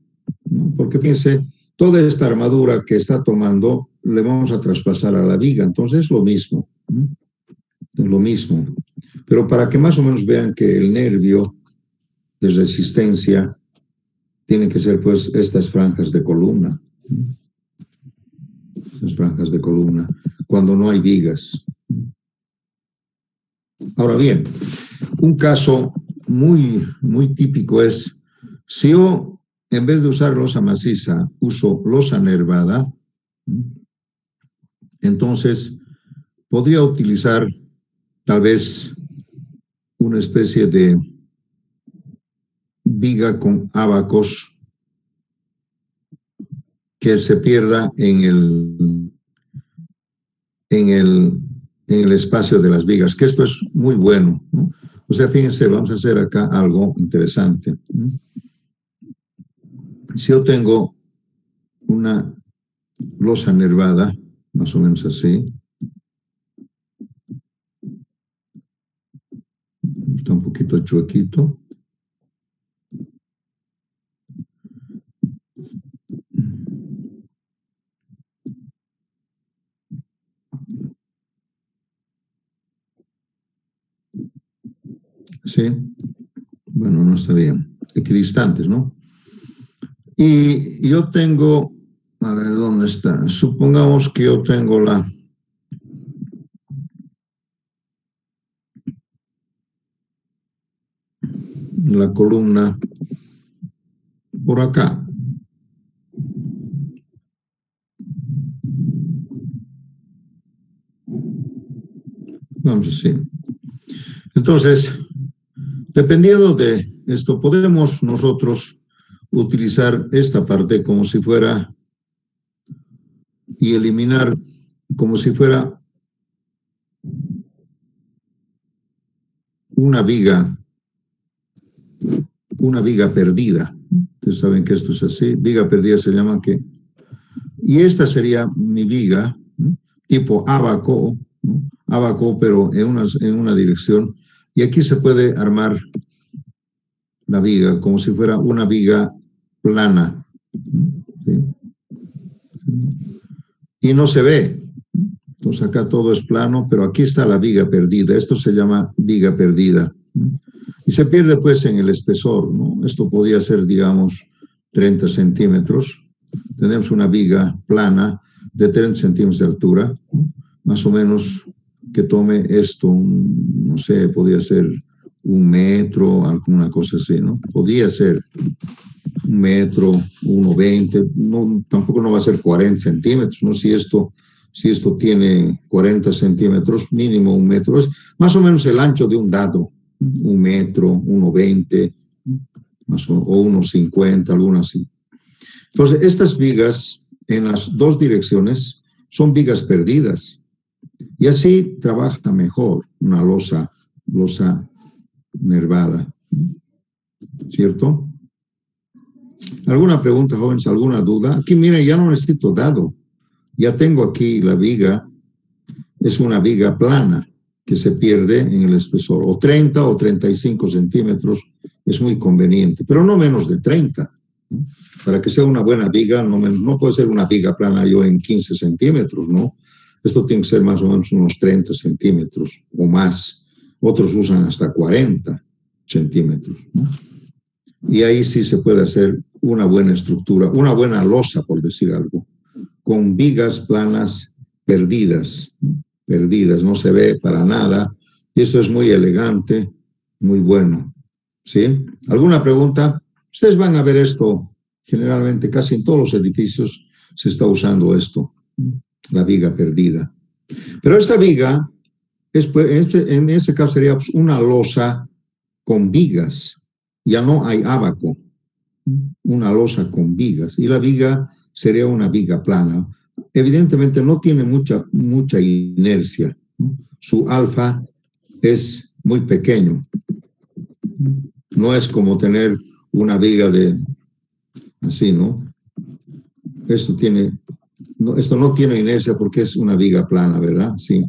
¿no? Porque fíjense, toda esta armadura que está tomando le vamos a traspasar a la viga, entonces es lo mismo, ¿no? Es lo mismo. Pero para que más o menos vean que el nervio de resistencia tiene que ser pues estas franjas de columna, ¿no? Estas franjas de columna, cuando no hay vigas. Ahora bien, un caso muy, muy típico es, si yo en vez de usar losa maciza uso losa nervada, entonces podría utilizar tal vez una especie de viga con ábacos que se pierda en en el espacio de las vigas, que esto es muy bueno, ¿no? O sea, fíjense, vamos a hacer acá algo interesante. Si yo tengo una losa nervada, más o menos así, está un poquito chuequito. Sí, bueno, no está bien. Equidistantes, ¿no? Y yo tengo, a ver, ¿dónde está? Supongamos que yo tengo la columna por acá. Vamos así. Entonces, dependiendo de esto, podemos nosotros utilizar esta parte como si fuera y eliminar como si fuera una viga perdida. Ustedes saben que esto es así. Viga perdida se llama que... Y esta sería mi viga, ¿no? Tipo abaco, ¿no? Abaco, pero en una dirección. Y aquí se puede armar la viga como si fuera una viga plana, ¿sí? Y no se ve. Entonces acá todo es plano, pero aquí está la viga perdida. Esto se llama viga perdida. Y se pierde pues en el espesor, ¿no? Esto podría ser, digamos, 30 centímetros. Tenemos una viga plana de 30 centímetros de altura, ¿no? Más o menos que tome esto, no sé, podría ser 1 metro, alguna cosa así, ¿no? Podría ser 1 metro, 1,20, no, tampoco no va a ser 40 centímetros, ¿no? Si esto tiene 40 centímetros, mínimo 1 metro, es más o menos el ancho de un dado, 1 metro, 1,20, o 1,50, algunas así. Entonces, estas vigas en las dos direcciones son vigas perdidas. Y así trabaja mejor una losa nervada. ¿Cierto? ¿Alguna pregunta, jóvenes? ¿Alguna duda? Aquí, miren, ya no necesito dado. Ya tengo aquí la viga. Es una viga plana que se pierde en el espesor. O 30 o 35 centímetros es muy conveniente, pero no menos de 30. ¿No? Para que sea una buena viga, no puede ser una viga plana yo en 15 centímetros, ¿no? Esto tiene que ser más o menos unos 30 centímetros o más. Otros usan hasta 40 centímetros, ¿no? Y ahí sí se puede hacer una buena estructura, una buena losa, por decir algo, con vigas planas perdidas, no se ve para nada, y eso es muy elegante, muy bueno, ¿sí? ¿Alguna pregunta? Ustedes van a ver esto, generalmente casi en todos los edificios se está usando esto, la viga perdida. Pero esta viga, en este caso sería una losa con vigas, ya no hay ábaco, una losa con vigas, y la viga sería una viga plana. Evidentemente no tiene mucha inercia, ¿no? Su alfa es muy pequeño. No es como tener una viga así, ¿no? Esto no tiene inercia porque es una viga plana, ¿verdad? Sí.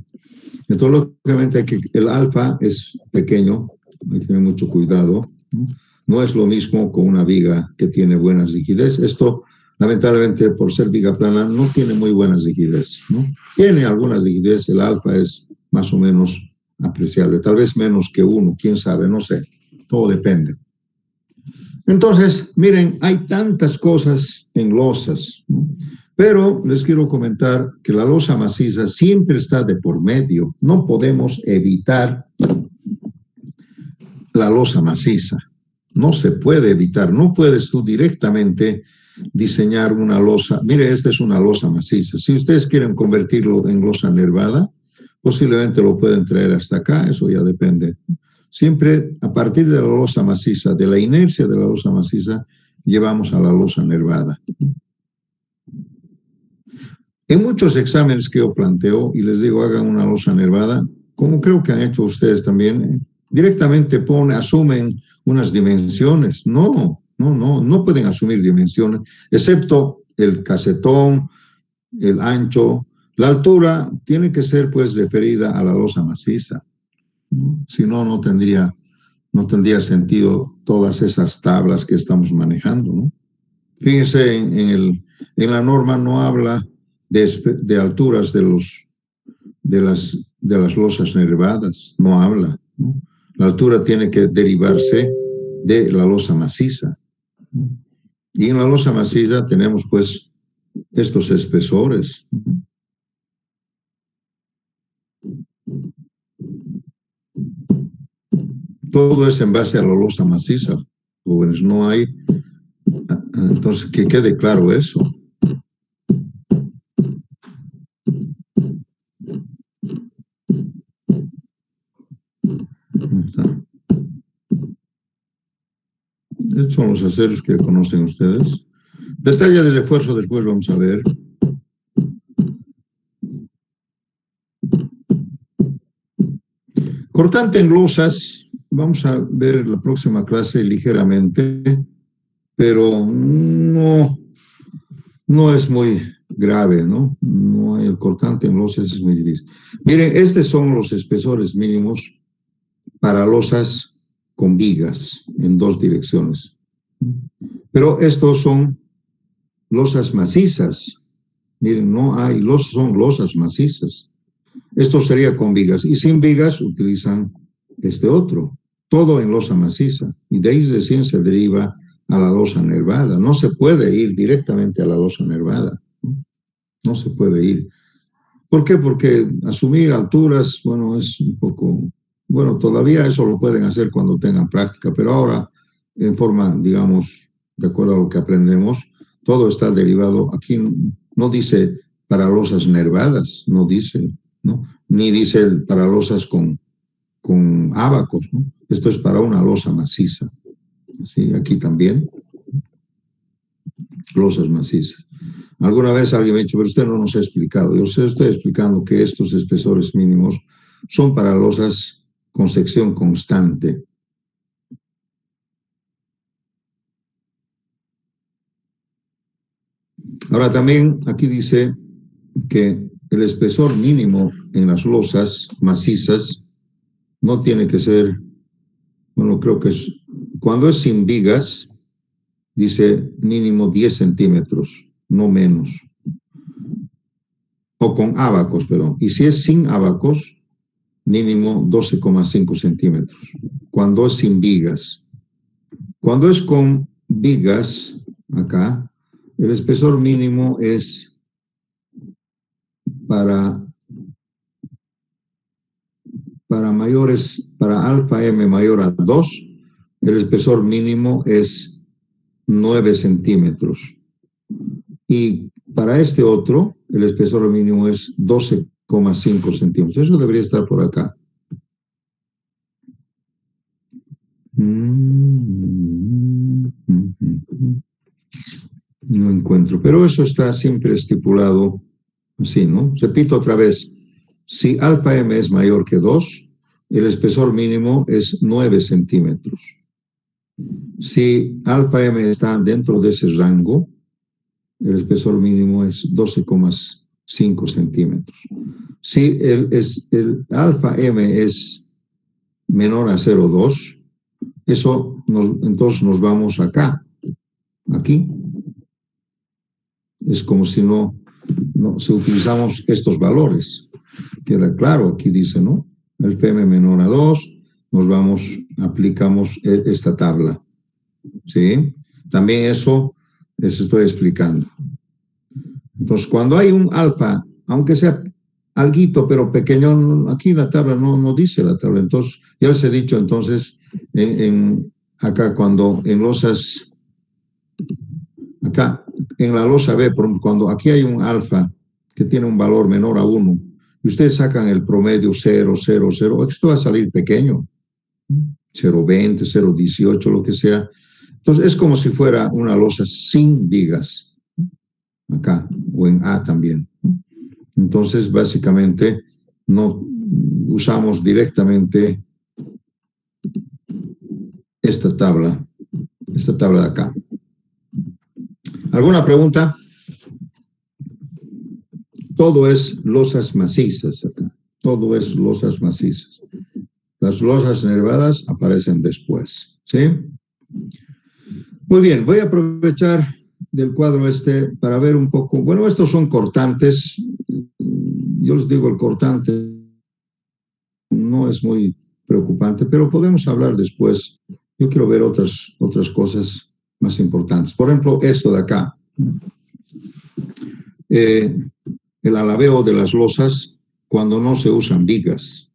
Entonces, lógicamente, el alfa es pequeño, hay que tener mucho cuidado, ¿no? No es lo mismo con una viga que tiene buena rigidez. Esto, lamentablemente, por ser viga plana, no tiene muy buena rigidez, ¿no? Tiene alguna rigidez, el alfa es más o menos apreciable, tal vez menos que 1, quién sabe, no sé, todo depende. Entonces, miren, hay tantas cosas en losas, ¿no? Pero les quiero comentar que la losa maciza siempre está de por medio. No podemos evitar la losa maciza. No se puede evitar. No puedes tú directamente diseñar una losa. Mire, esta es una losa maciza. Si ustedes quieren convertirlo en losa nervada, posiblemente lo pueden traer hasta acá. Eso ya depende. Siempre a partir de la losa maciza, de la inercia de la losa maciza, llevamos a la losa nervada. En muchos exámenes que yo planteo y les digo hagan una losa nervada, como creo que han hecho ustedes también, directamente asumen unas dimensiones. No pueden asumir dimensiones, excepto el casetón, el ancho. La altura tiene que ser pues referida a la losa maciza, ¿no? Si no, no tendría sentido todas esas tablas que estamos manejando, ¿no? Fíjense, en la norma no habla de alturas de las losas nervadas, no habla, ¿no? La altura tiene que derivarse de la losa maciza, ¿no? Y en la losa maciza tenemos pues estos espesores, ¿no? Todo es en base a la losa maciza, jóvenes, no hay, entonces que quede claro eso. Estos son los aceros que conocen ustedes. Detalle de refuerzo después vamos a ver. Cortante en losas, vamos a ver la próxima clase ligeramente, pero no es muy grave, ¿no? No hay el cortante en losas, es muy difícil. Miren, estos son los espesores mínimos para losas con vigas en dos direcciones. Pero estos son losas macizas. Miren, no hay, son losas macizas. Esto sería con vigas. Y sin vigas utilizan este otro. Todo en losa maciza. Y de ahí recién se deriva a la losa nervada. No se puede ir directamente a la losa nervada. No se puede ir. ¿Por qué? Porque asumir alturas, bueno, es un poco... Bueno, todavía eso lo pueden hacer cuando tengan práctica, pero ahora, en forma, digamos, de acuerdo a lo que aprendemos, todo está derivado. Aquí no dice para losas nervadas, no dice, ¿no? Ni dice para losas con ábacos, ¿no? Esto es para una losa maciza. ¿Sí? Aquí también, losas macizas. Alguna vez alguien me ha dicho, pero usted no nos ha explicado. Yo estoy explicando que estos espesores mínimos son para losas con sección constante. Ahora también aquí dice que el espesor mínimo en las losas macizas no tiene que ser, bueno, creo que es, cuando es sin vigas, dice mínimo 10 centímetros, no menos. O con ábacos, perdón. Y si es sin ábacos, mínimo 12,5 centímetros. Cuando es sin vigas. Cuando es con vigas, acá, el espesor mínimo es para mayores, para alfa M mayor a 2, el espesor mínimo es 9 centímetros. Y para este otro, el espesor mínimo es 12,5 centímetros. Eso debería estar por acá. No encuentro, pero eso está siempre estipulado así, ¿no? Repito otra vez, si alfa M es mayor que 2, el espesor mínimo es 9 centímetros. Si alfa M está dentro de ese rango, el espesor mínimo es 12,5 centímetros. Si el alfa M es menor a 0,2, entonces nos vamos acá, aquí. Es como si si utilizamos estos valores. Queda claro, aquí dice, ¿no? El FM menor a 2, aplicamos esta tabla. ¿Sí? También eso les estoy explicando. Entonces, cuando hay un alfa, aunque sea alguito, pero pequeño, aquí la tabla no dice la tabla. Entonces, ya les he dicho, entonces, acá cuando en losas, acá en la losa B, cuando aquí hay un alfa que tiene un valor menor a 1, y ustedes sacan el promedio 0, 0, 0, esto va a salir pequeño, 0,20, 0,18, lo que sea. Entonces, es como si fuera una losa sin vigas, acá, o en A también. Entonces, básicamente, no usamos directamente esta tabla de acá. ¿Alguna pregunta? Todo es losas macizas acá. Todo es losas macizas. Las losas nervadas aparecen después. ¿Sí? Muy bien, voy a aprovechar del cuadro este para ver un poco. Bueno, estos son cortantes. Yo les digo, el cortante no es muy preocupante, pero podemos hablar después. Yo quiero ver otras cosas más importantes. Por ejemplo, esto de acá. El alabeo de las losas cuando no se usan vigas.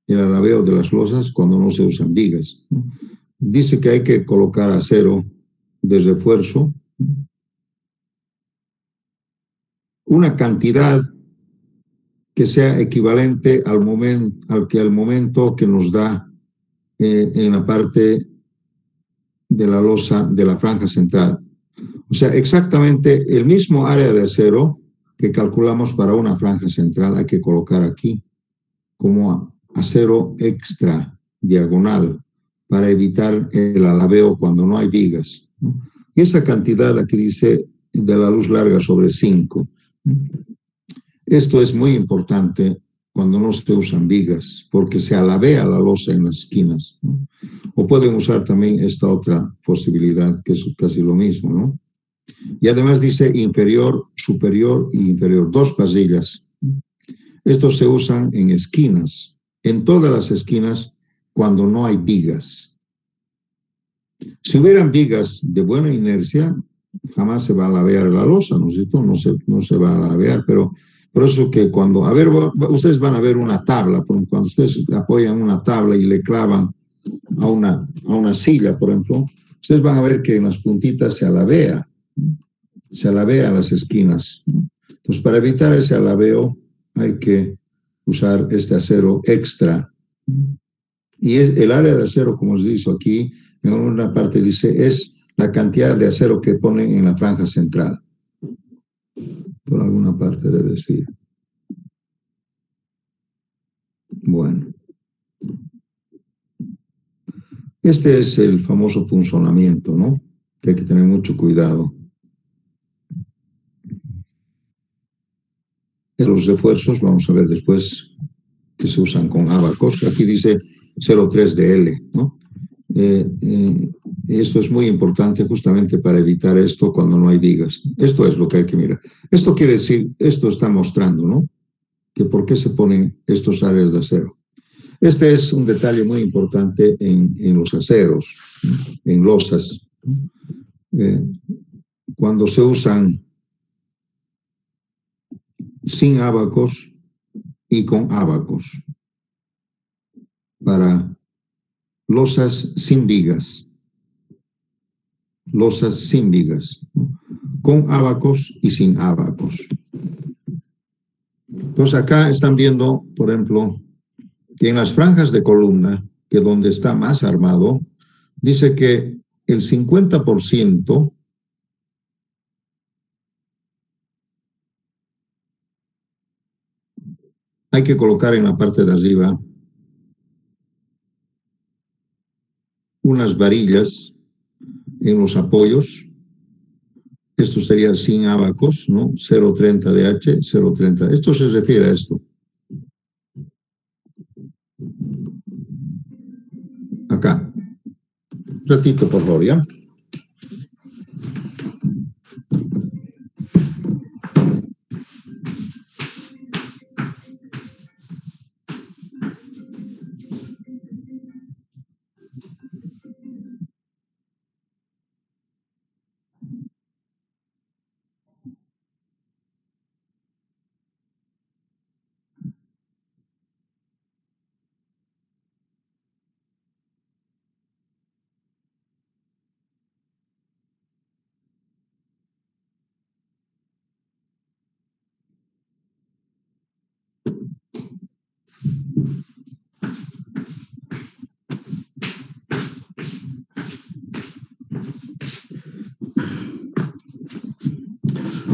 El alabeo de las losas cuando no se usan vigas. Dice que hay que colocar acero de refuerzo, una cantidad que sea equivalente al momento que nos da en la parte de la losa de la franja central. O sea, exactamente el mismo área de acero que calculamos para una franja central hay que colocar aquí como acero extra diagonal para evitar el alabeo cuando no hay vigas, ¿no? Y esa cantidad aquí dice de la luz larga sobre 5. Esto es muy importante cuando no se usan vigas, porque se alabea la losa en las esquinas, ¿no? O pueden usar también esta otra posibilidad, que es casi lo mismo, ¿no? Y además dice inferior, superior y inferior, 2 pasillas. Estos se usan en esquinas, en todas las esquinas, cuando no hay vigas. Si hubieran vigas de buena inercia, jamás se va a alabear la losa, ¿no es cierto? No se va a alabear, pero por eso que cuando, a ver, ustedes van a ver una tabla, cuando ustedes apoyan una tabla y le clavan a una silla, por ejemplo, ustedes van a ver que en las puntitas se alabea las esquinas. Entonces, para evitar ese alabeo, hay que usar este acero extra. Y el área de acero, como os dice aquí, en una parte dice, es la cantidad de acero que ponen en la franja central. Por alguna parte debe decir. Bueno. Este es el famoso punzonamiento, ¿no? Que hay que tener mucho cuidado. Los refuerzos, vamos a ver después, que se usan con ábacos. Aquí dice 0,3 de L, ¿no? Esto es muy importante justamente para evitar esto cuando no hay vigas. Esto es lo que hay que mirar. Esto quiere decir, esto está mostrando, ¿no? Que por qué se ponen estos áreas de acero. Este es un detalle muy importante en los aceros, en losas. Cuando se usan sin ábacos y con ábacos para losas sin vigas. Losas sin vigas, con ábacos y sin ábacos. Entonces acá están viendo, por ejemplo, que en las franjas de columna, que donde está más armado, dice que el 50% hay que colocar en la parte de arriba unas varillas en los apoyos. Esto sería sin ábacos, ¿no? 0,30 de H, 0,30. Esto se refiere a esto. Acá. Un ratito, por favor, ¿ya?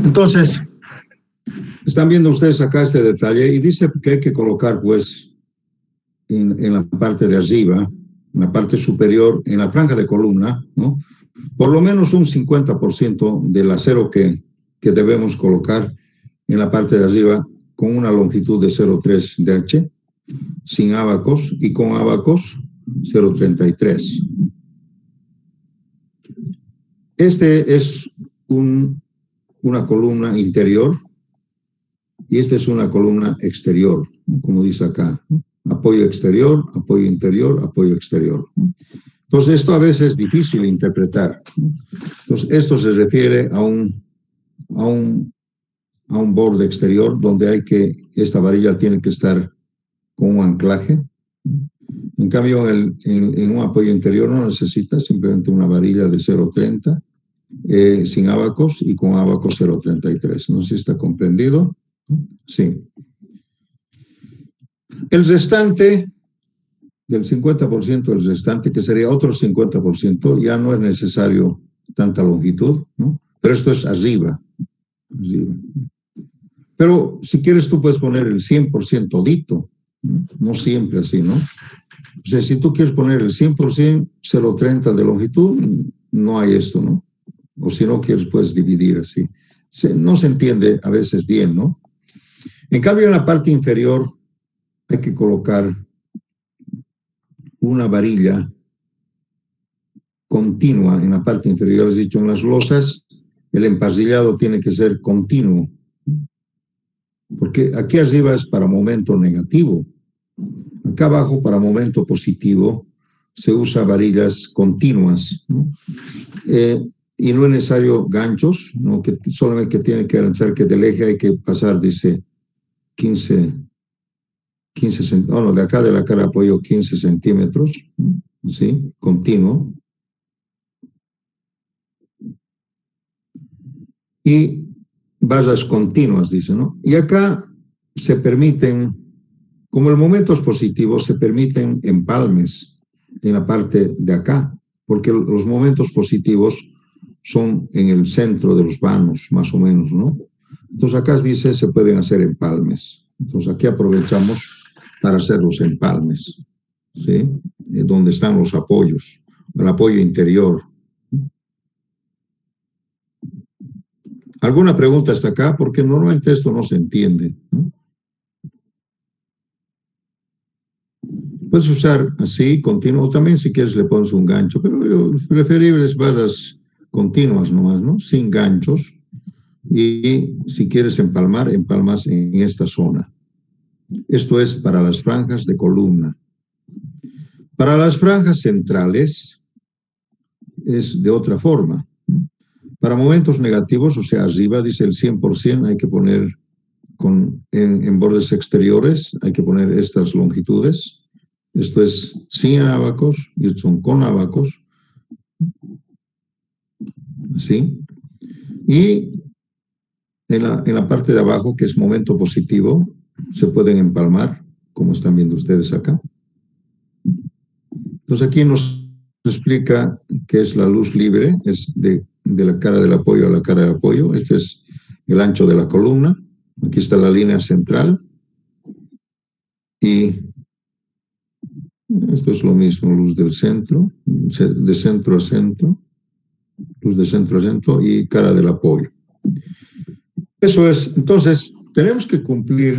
Entonces, Están viendo ustedes acá este detalle y dice que hay que colocar, pues, en la parte de arriba, en la parte superior, en la franja de columna, ¿no? Por lo menos un 50% del acero que debemos colocar en la parte de arriba con una longitud de 0,3 de H, sin ábacos y con ábacos 0,33. Este es una columna interior y esta es una columna exterior, como dice acá. Apoyo exterior, apoyo interior, apoyo exterior. Entonces, esto a veces es difícil interpretar. Entonces, esto se refiere a un borde exterior donde esta varilla tiene que estar con un anclaje. En cambio, en un apoyo interior no necesita simplemente una varilla de 0,30 sin ábacos y con ábacos 0,33. No sé si está comprendido. Sí. El restante, del 50% del restante, que sería otro 50%, ya no es necesario tanta longitud, ¿no? Pero esto es arriba. Pero si quieres tú puedes poner el 100% dito, ¿no? No siempre así, ¿no? O sea, si tú quieres poner el 100%, 0,30 de longitud, no hay esto, ¿no? O si no quieres, puedes dividir así. No se entiende a veces bien, ¿no? En cambio, en la parte inferior hay que colocar una varilla continua en la parte inferior. Ya les he dicho, en las losas el empastillado tiene que ser continuo, porque aquí arriba es para momento negativo. Acá abajo, para momento positivo, se usa varillas continuas, ¿no? Y no es necesario ganchos, ¿no? Que solamente que tiene que avanzar, que del eje hay que pasar, dice, 15 centímetros, de acá de la cara de apoyo 15 centímetros, ¿no? ¿Sí? Continuo. Y vallas continuas, dice, ¿no? Y acá se permiten, como el momento es positivo, se permiten empalmes en la parte de acá, porque los momentos positivos son en el centro de los vanos, más o menos, ¿no? Entonces acá dice se pueden hacer empalmes. Entonces aquí aprovechamos para hacer los empalmes, ¿sí? Donde están los apoyos, el apoyo interior. ¿Alguna pregunta hasta acá? Porque normalmente esto no se entiende, ¿no? Puedes usar así, continuo, también si quieres le pones un gancho, pero preferibles barras continuas nomás, ¿no? Sin ganchos. Y si quieres empalmar, empalmas en esta zona. Esto es para las franjas de columna. Para las franjas centrales es de otra forma. Para momentos negativos, o sea, arriba dice el 100%, hay que poner en bordes exteriores, hay que poner estas longitudes. Esto es sin ábacos y son con ábacos. Así. Y en la parte de abajo, que es momento positivo, se pueden empalmar, como están viendo ustedes acá. Entonces aquí nos explica qué es la luz libre, es de la cara del apoyo a la cara del apoyo. Este es el ancho de la columna. Aquí está la línea central. Y esto es lo mismo, luz del centro, de centro a centro, luz de centro a centro y cara del apoyo. Eso es, entonces, tenemos que cumplir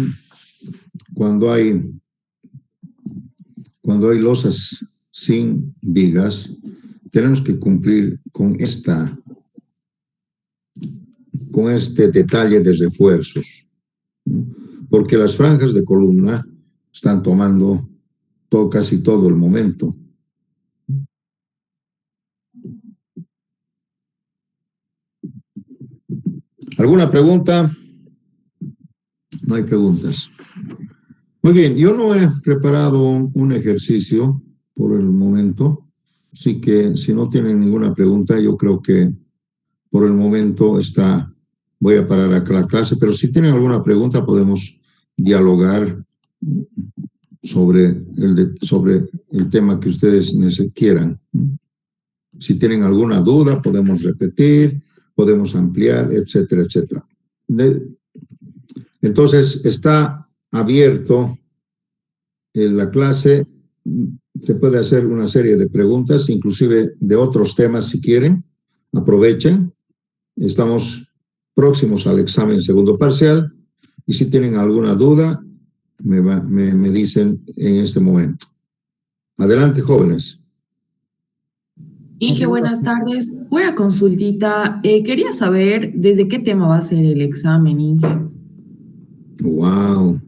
cuando hay losas sin vigas, tenemos que cumplir con este detalle de refuerzos, ¿no? Porque las franjas de columna están tomando casi todo el momento. ¿Alguna pregunta? No hay preguntas. Muy bien, yo no he preparado un ejercicio por el momento, así que si no tienen ninguna pregunta, yo creo que por el momento voy a parar acá la clase, pero si tienen alguna pregunta podemos dialogar sobre el tema que ustedes quieran. Si tienen alguna duda, podemos repetir, podemos ampliar, etcétera, etcétera. Entonces, está abierto en la clase. Se puede hacer una serie de preguntas, inclusive de otros temas si quieren. Aprovechen. Estamos próximos al examen segundo parcial y si tienen alguna duda, me dicen en este momento. Adelante, jóvenes. Inge, buenas tardes. Una consultita. Quería saber desde qué tema va a ser el examen, Inge. Wow.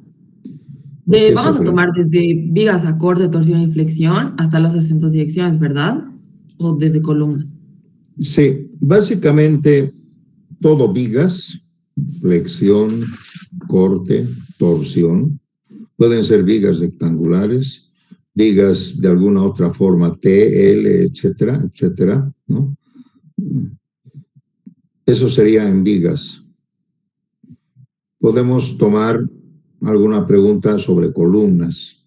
Vamos a tomar desde vigas, acorde, torsión y flexión hasta los acentos y direcciones, ¿verdad? O desde columnas. Sí, básicamente todo vigas, flexión, corte, torsión. Pueden ser vigas rectangulares, vigas de alguna otra forma, T, L, etcétera, etcétera, ¿no? Eso sería en vigas. Podemos tomar alguna pregunta sobre columnas,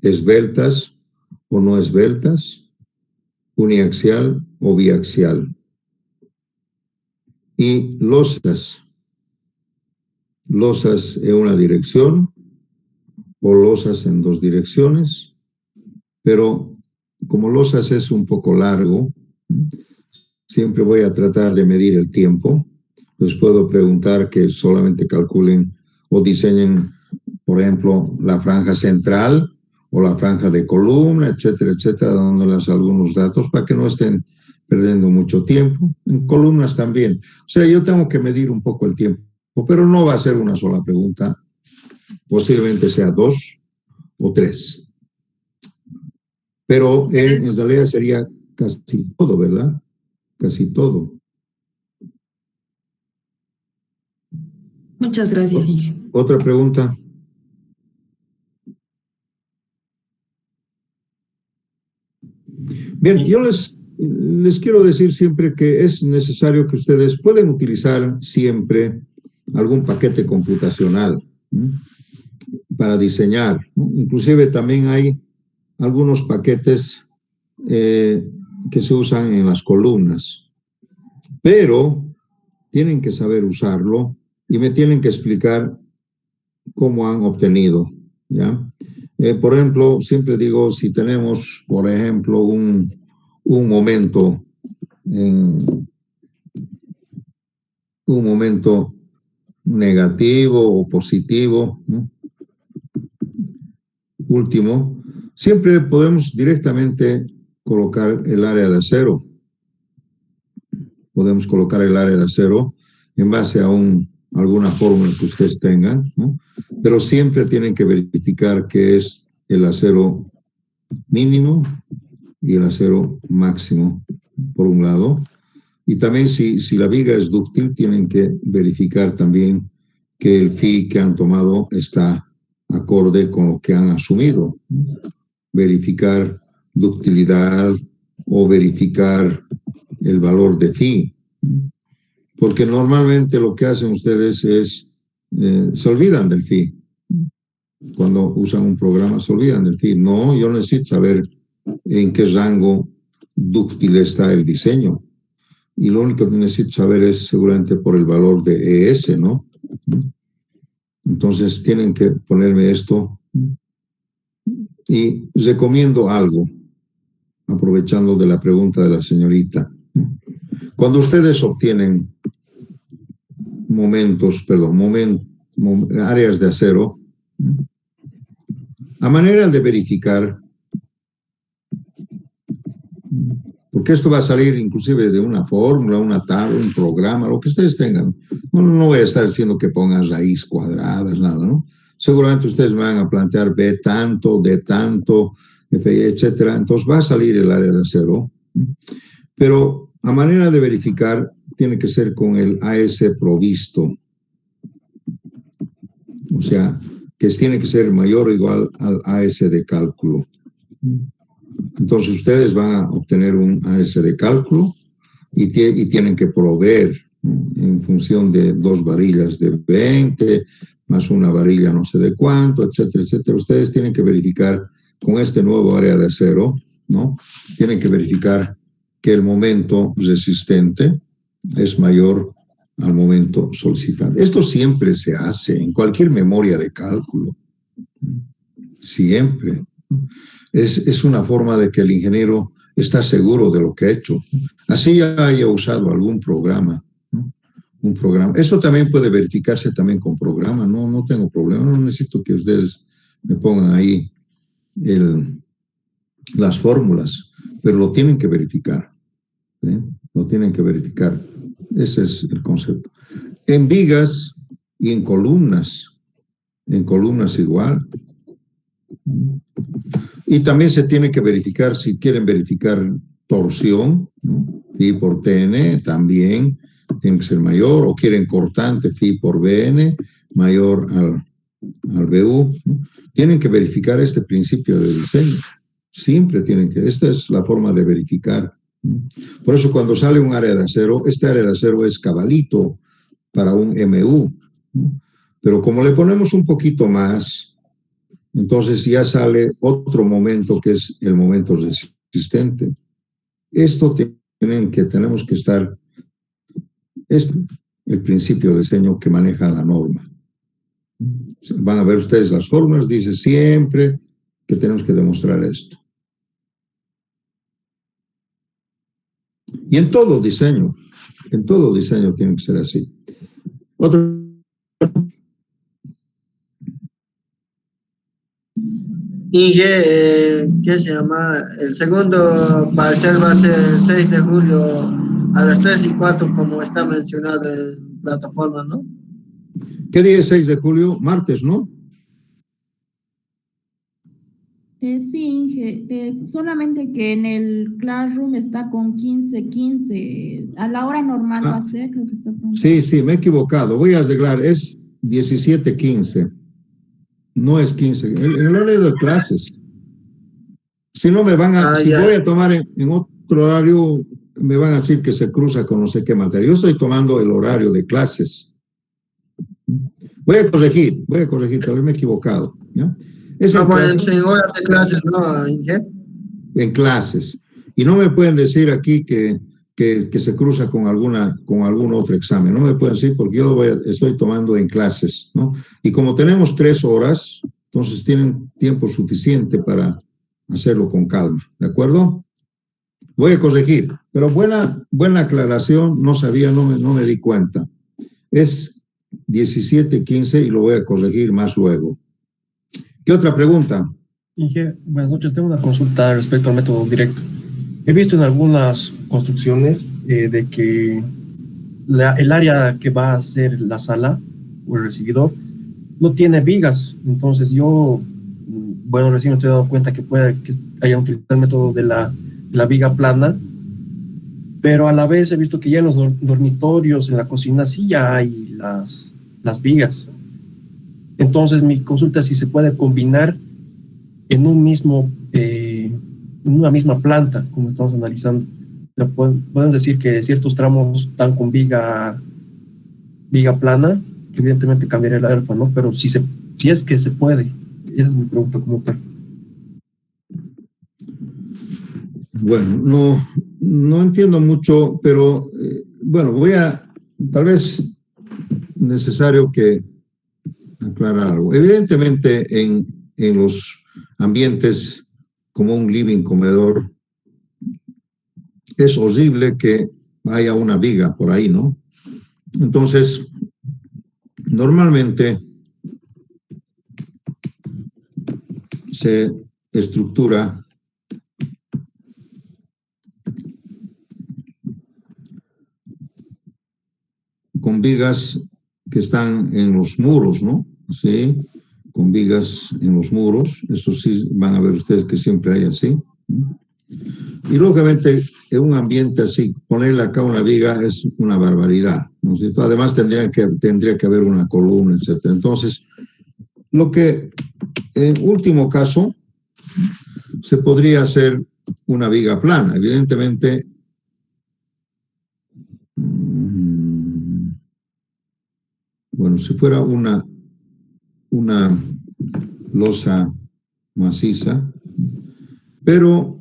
esbeltas o no esbeltas, uniaxial o biaxial. Y losas en una dirección o losas en dos direcciones, pero como losas es un poco largo, siempre voy a tratar de medir el tiempo. Les puedo preguntar que solamente calculen o diseñen, por ejemplo, la franja central o la franja de columna, etcétera, etcétera, dándoles algunos datos para que no estén perdiendo mucho tiempo. En columnas también. O sea, yo tengo que medir un poco el tiempo, pero no va a ser una sola pregunta. Posiblemente sea 2 o 3. Pero en realidad sería casi todo, ¿verdad? Casi todo. Muchas gracias, Inge. ¿Otra pregunta? Bien, yo les quiero decir siempre que es necesario que ustedes pueden utilizar siempre algún paquete computacional, ¿sí?, para diseñar, ¿no? Inclusive también hay algunos paquetes que se usan en las columnas, pero tienen que saber usarlo y me tienen que explicar cómo han obtenido, ¿ya? Por ejemplo, siempre digo, si tenemos, por ejemplo, un momento negativo o positivo, ¿no?, último, siempre podemos directamente colocar el área de acero. Podemos colocar el área de acero en base a alguna fórmula que ustedes tengan, ¿no? Pero siempre tienen que verificar qué es el acero mínimo y el acero máximo, por un lado. Y también si la viga es dúctil, tienen que verificar también que el phi que han tomado está acorde con lo que han asumido. Verificar ductilidad o verificar el valor de phi. Porque normalmente lo que hacen ustedes es, se olvidan del phi. Cuando usan un programa se olvidan del phi. No, yo necesito saber en qué rango dúctil está el diseño. Y lo único que necesito saber es seguramente por el valor de ES, ¿no? Entonces tienen que ponerme esto. Y recomiendo algo, aprovechando de la pregunta de la señorita. Cuando ustedes obtienen áreas de acero, a manera de verificar, porque esto va a salir inclusive de una fórmula, una tabla, un programa, lo que ustedes tengan. No voy a estar diciendo que pongan raíz cuadradas, nada, ¿no? Seguramente ustedes me van a plantear B tanto, D tanto, F, etcétera. Entonces va a salir el área de acero. Pero a manera de verificar, tiene que ser con el AS provisto. O sea, que tiene que ser mayor o igual al AS de cálculo. Entonces ustedes van a obtener un AS de cálculo y tienen que proveer, ¿no?, en función de 2 varillas de 20, más una varilla no sé de cuánto, etcétera, etcétera. Ustedes tienen que verificar con este nuevo área de acero, ¿no? Tienen que verificar que el momento resistente es mayor al momento solicitar. Esto siempre se hace en cualquier memoria de cálculo. Siempre. Es una forma de que el ingeniero está seguro de lo que ha hecho. Así haya usado algún programa, ¿no? Un programa. Eso también puede verificarse también con programa. No tengo problema. No necesito que ustedes me pongan ahí las fórmulas, pero lo tienen que verificar. ¿Sí? Lo tienen que verificar. Ese es el concepto. En vigas y en columnas igual. Y también se tiene que verificar, si quieren verificar torsión, ¿no? Phi por TN también tiene que ser mayor, o quieren cortante, Phi por BN, mayor al BU, ¿no? Tienen que verificar este principio de diseño. Siempre tienen que, esta es la forma de verificar, ¿no? Por eso cuando sale un área de acero, este área de acero es cabalito para un MU, ¿no? Pero como le ponemos un poquito más, entonces ya sale otro momento que es el momento resistente. Esto tenemos que estar, es el principio de diseño que maneja la norma. Van a ver ustedes las fórmulas, dice siempre que tenemos que demostrar esto. Y en todo diseño tiene que ser así. Otro. Y ¿qué se llama? El segundo parcial va a ser el 6 de julio a las 3:04, como está mencionado en plataforma, ¿no? ¿Qué día es 6 de julio? Martes, ¿no? Sí, Inge, solamente que en el Classroom está con 15:15. A la hora normal va a ser, creo que está pronto. Sí, me he equivocado. Voy a arreglar, es 17:15. No es 15. El horario de clases. Si no me van a, si voy a tomar en otro horario, me van a decir que se cruza con no sé qué materia. Yo estoy tomando el horario de clases. Voy a corregir, tal vez me he equivocado. ¿Ya? Es en Bueno, en horas de clases, ¿no, Inge? En clases. Y no me pueden decir aquí que se cruza con algún otro examen. No me pueden decir porque yo estoy tomando en clases, ¿no? Y como tenemos 3 horas, entonces tienen tiempo suficiente para hacerlo con calma, ¿de acuerdo? Voy a corregir, pero buena aclaración, no sabía, no me di cuenta. Es 17:15 y lo voy a corregir más luego. ¿Qué otra pregunta? Inge, buenas noches. Tengo una consulta respecto al método directo. He visto en algunas construcciones de que el área que va a ser la sala o el recibidor no tiene vigas. Entonces yo, bueno, recién me estoy dando cuenta que puede que hayan utilizado el método de la viga plana, pero a la vez he visto que ya en los dormitorios, en la cocina, sí ya hay las vigas. Entonces mi consulta es si se puede combinar en un mismo, en una misma planta, como estamos analizando. Pueden decir que ciertos tramos están con viga plana, que evidentemente cambiaría el alfa, ¿no? Pero si es que se puede. Esa es mi pregunta como tal. Bueno, no entiendo mucho, pero bueno, tal vez necesario que aclarar algo. Evidentemente en los ambientes como un living comedor es horrible que haya una viga por ahí, ¿no? Entonces, normalmente se estructura con vigas que están en los muros, ¿no? Así, con vigas en los muros. Eso sí van a ver ustedes que siempre hay así. Y lógicamente, en un ambiente así, ponerle acá una viga es una barbaridad, ¿no es cierto? Además, tendría que haber una columna, etc. Entonces, lo que en último caso se podría hacer una viga plana. Evidentemente, bueno, si fuera una losa maciza, pero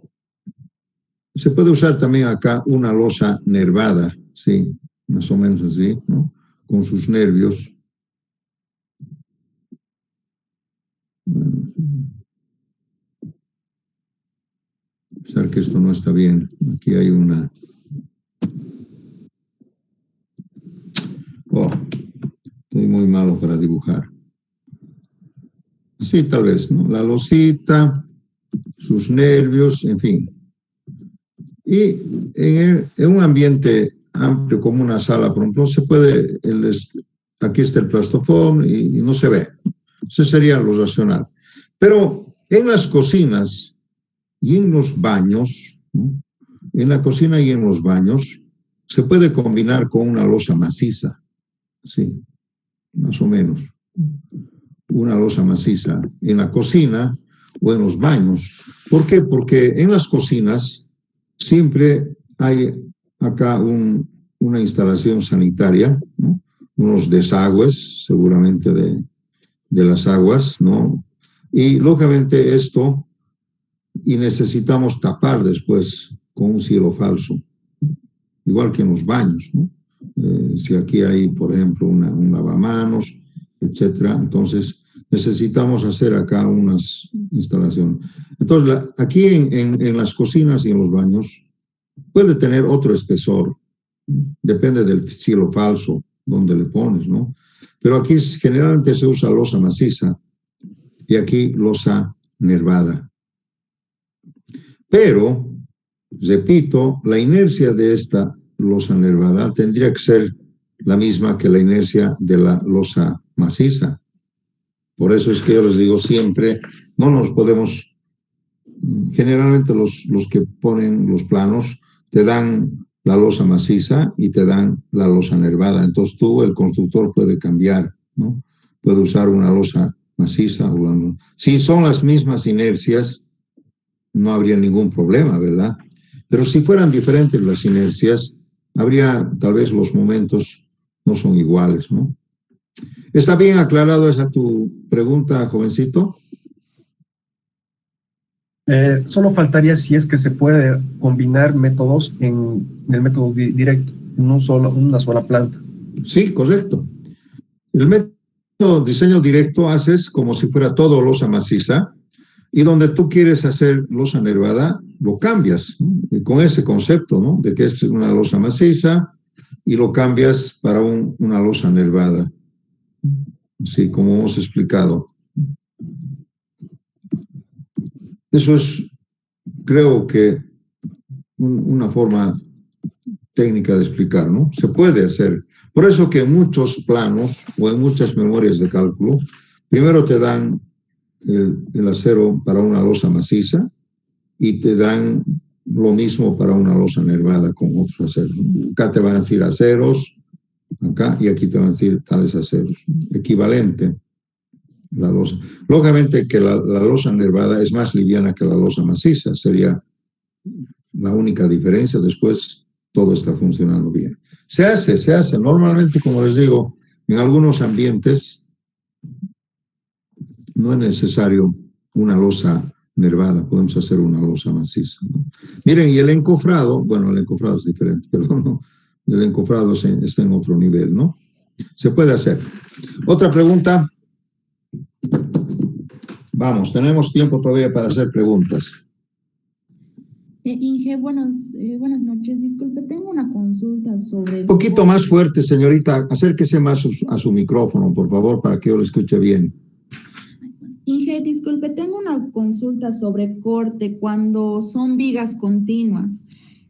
se puede usar también acá una losa nervada, ¿sí? más o menos así, ¿no? Con sus nervios. Bueno, pensar que esto no está bien. Aquí hay una... Oh, estoy muy malo para dibujar. Sí, tal vez, ¿no? La losita, sus nervios, en fin. Y en un ambiente amplio como una sala, por ejemplo, se puede, aquí está el plastofón y no se ve. Eso sería lo racional. Pero en las cocinas y en los baños, ¿no? En la cocina y en los baños, se puede combinar con una losa maciza, sí, más o menos. Una losa maciza en la cocina o en los baños. ¿Por qué? Porque en las cocinas siempre hay acá una instalación sanitaria, ¿no? Unos desagües, seguramente de las aguas, ¿no? Y lógicamente esto, y necesitamos tapar después con un cielo falso, igual que en los baños, ¿no? Si aquí hay, por ejemplo, un lavamanos, etcétera, entonces necesitamos hacer acá unas instalaciones. Entonces, aquí en las cocinas y en los baños puede tener otro espesor, depende del cielo falso donde le pones, ¿no? Pero aquí generalmente se usa losa maciza y aquí losa nervada. Pero, repito, la inercia de esta losa nervada tendría que ser la misma que la inercia de la losa maciza. Por eso es que yo les digo siempre, no nos podemos, generalmente los que ponen los planos te dan la losa maciza y te dan la losa nervada. Entonces tú, el constructor, puede cambiar, ¿no? Puede usar una losa maciza. Si son las mismas inercias, no habría ningún problema, ¿verdad? Pero si fueran diferentes las inercias, habría, tal vez los momentos no son iguales, ¿no? ¿Está bien aclarado esa tu pregunta, jovencito? Solo faltaría si es que se puede combinar métodos en el método directo, en una sola planta. Sí, correcto. El método diseño directo haces como si fuera todo losa maciza, y donde tú quieres hacer losa nervada, lo cambias, ¿no? Con ese concepto, ¿no? De que es una losa maciza y lo cambias para una losa nervada. Así como hemos explicado. Eso es, creo que, una forma técnica de explicar, ¿no? Se puede hacer. Por eso que en muchos planos o en muchas memorias de cálculo, primero te dan el acero para una losa maciza y te dan lo mismo para una losa nervada con otros aceros. Acá te van a decir aceros, acá, y aquí te van a decir tales aceros. Equivalente la losa. Lógicamente que la losa nervada es más liviana que la losa maciza, sería la única diferencia. Después todo está funcionando bien. Se hace. Normalmente, como les digo, en algunos ambientes no es necesario una losa nervada, podemos hacer una losa maciza, ¿no? Miren, y el encofrado, bueno, el encofrado es diferente, perdón, ¿no? El encofrado está en otro nivel, ¿no? Se puede hacer. Otra pregunta. Vamos, tenemos tiempo todavía para hacer preguntas. Inge, buenas noches. Disculpe, tengo una consulta sobre... Un poquito más fuerte, señorita. Acérquese más a su micrófono, por favor, para que yo lo escuche bien. Inge, disculpe, tengo una consulta sobre corte cuando son vigas continuas.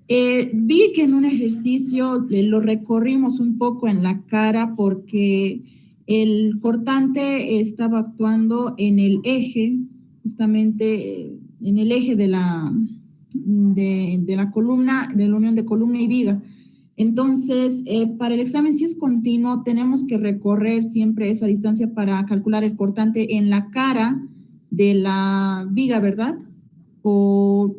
Vi que en un ejercicio lo recorrimos un poco en la cara porque el cortante estaba actuando en el eje, justamente en el eje de la columna, de la unión de columna y viga. Entonces, para el examen, si es continuo, tenemos que recorrer siempre esa distancia para calcular el cortante en la cara de la viga, ¿verdad? O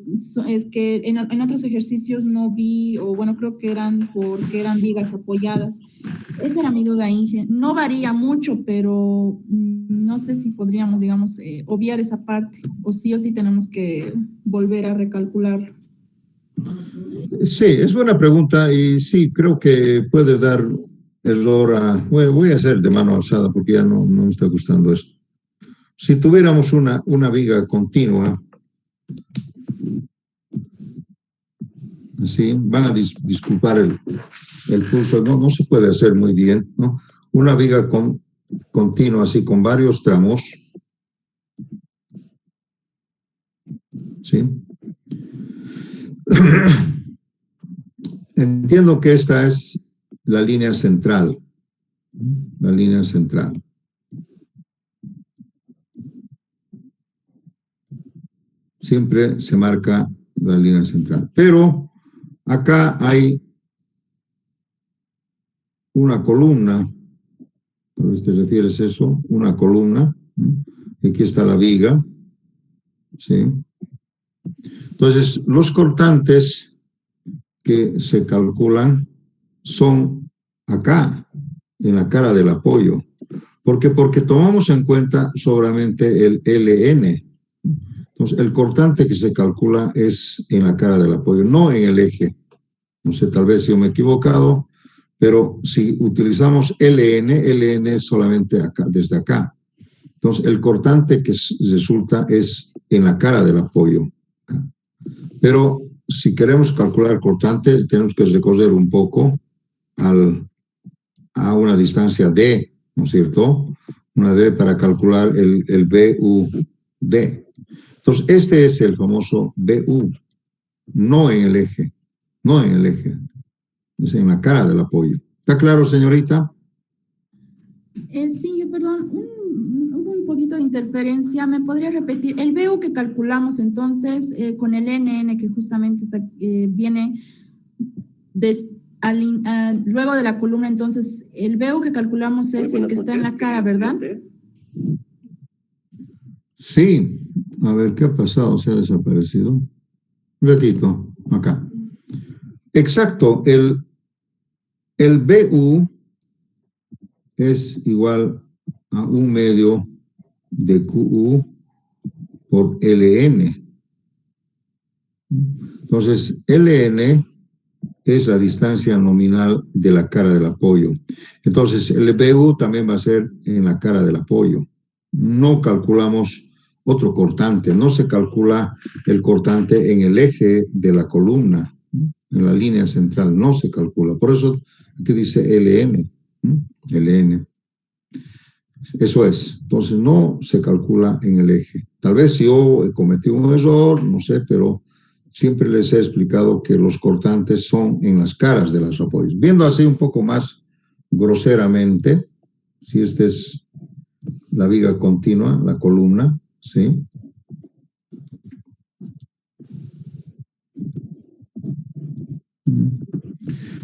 es que en otros ejercicios no vi, o bueno, creo que eran porque eran vigas apoyadas. Esa era mi duda, Inge. No varía mucho, pero no sé si podríamos, digamos, obviar esa parte, o sí tenemos que volver a recalcular. Sí, es buena pregunta y sí, creo que puede dar error a... Voy a hacer de mano alzada porque ya no me está gustando esto. Si tuviéramos una viga continua, así, van a disculpar el pulso, no se puede hacer muy bien, ¿no? Una viga continua, así, con varios tramos, ¿sí? Entiendo que esta es la línea central, la línea central. Siempre se marca la línea central. Pero acá hay una columna, tal vez te refieres a eso, una columna, ¿no? Aquí está la viga, ¿sí? Entonces, los cortantes que se calculan son acá, en la cara del apoyo. ¿Por qué? Porque tomamos en cuenta solamente el LN. Entonces, el cortante que se calcula es en la cara del apoyo, no en el eje. No sé, tal vez yo me he equivocado, pero si utilizamos LN es solamente acá, desde acá. Entonces, el cortante que resulta es en la cara del apoyo. Pero si queremos calcular el cortante, tenemos que recorrer un poco a una distancia D, ¿no es cierto? Una D para calcular el BUD. Entonces, este es el famoso BU, no en el eje, no en el eje, es en la cara del apoyo. ¿Está claro, señorita? Sí, perdón, hubo un poquito de interferencia. ¿Me podría repetir? El BU que calculamos entonces con el NN que justamente está, viene luego de la columna, entonces el BU que calculamos es el que está en la cara, ¿verdad? Sí. A ver, ¿qué ha pasado? ¿Se ha desaparecido? Un ratito, acá. Exacto, el BU es igual a 1/2 de QU por LN. Entonces, LN es la distancia nominal de la cara del apoyo. Entonces, el BU también va a ser en la cara del apoyo. No calculamos otro cortante, no se calcula el cortante en el eje de la columna, en la línea central, no se calcula. Por eso aquí dice LN, LN. Eso es. Entonces, no se calcula en el eje. Tal vez si yo cometí un error, no sé, pero siempre les he explicado que los cortantes son en las caras de los apoyos. Viendo así un poco más groseramente, si esta es la viga continua, la columna, ¿sí?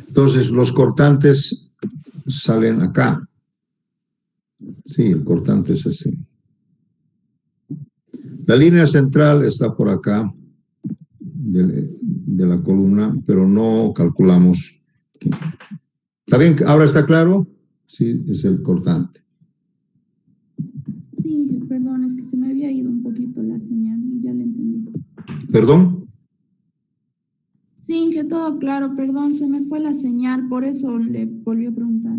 Entonces, los cortantes salen acá. Sí, el cortante es así. La línea central está por acá de la columna, pero no calculamos. ¿Está bien? ¿Ahora está claro? Sí, es el cortante. Sí, perdón, es que se me había ido un poquito la señal, ya le entendí. ¿Perdón? Sí, que todo claro, perdón, se me fue la señal, por eso le volví a preguntar.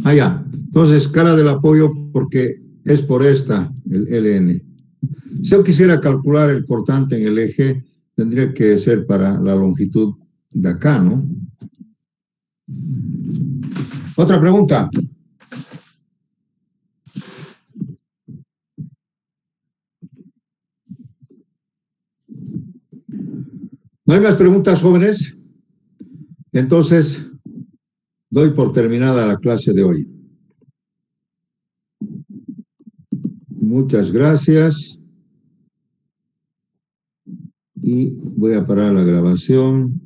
Ah, ya. Entonces, cara del apoyo, porque es por esta, el LN. Si yo quisiera calcular el cortante en el eje, tendría que ser para la longitud de acá, ¿no? Otra pregunta. ¿No hay más preguntas, jóvenes? Entonces, doy por terminada la clase de hoy. Muchas gracias. Y voy a parar la grabación.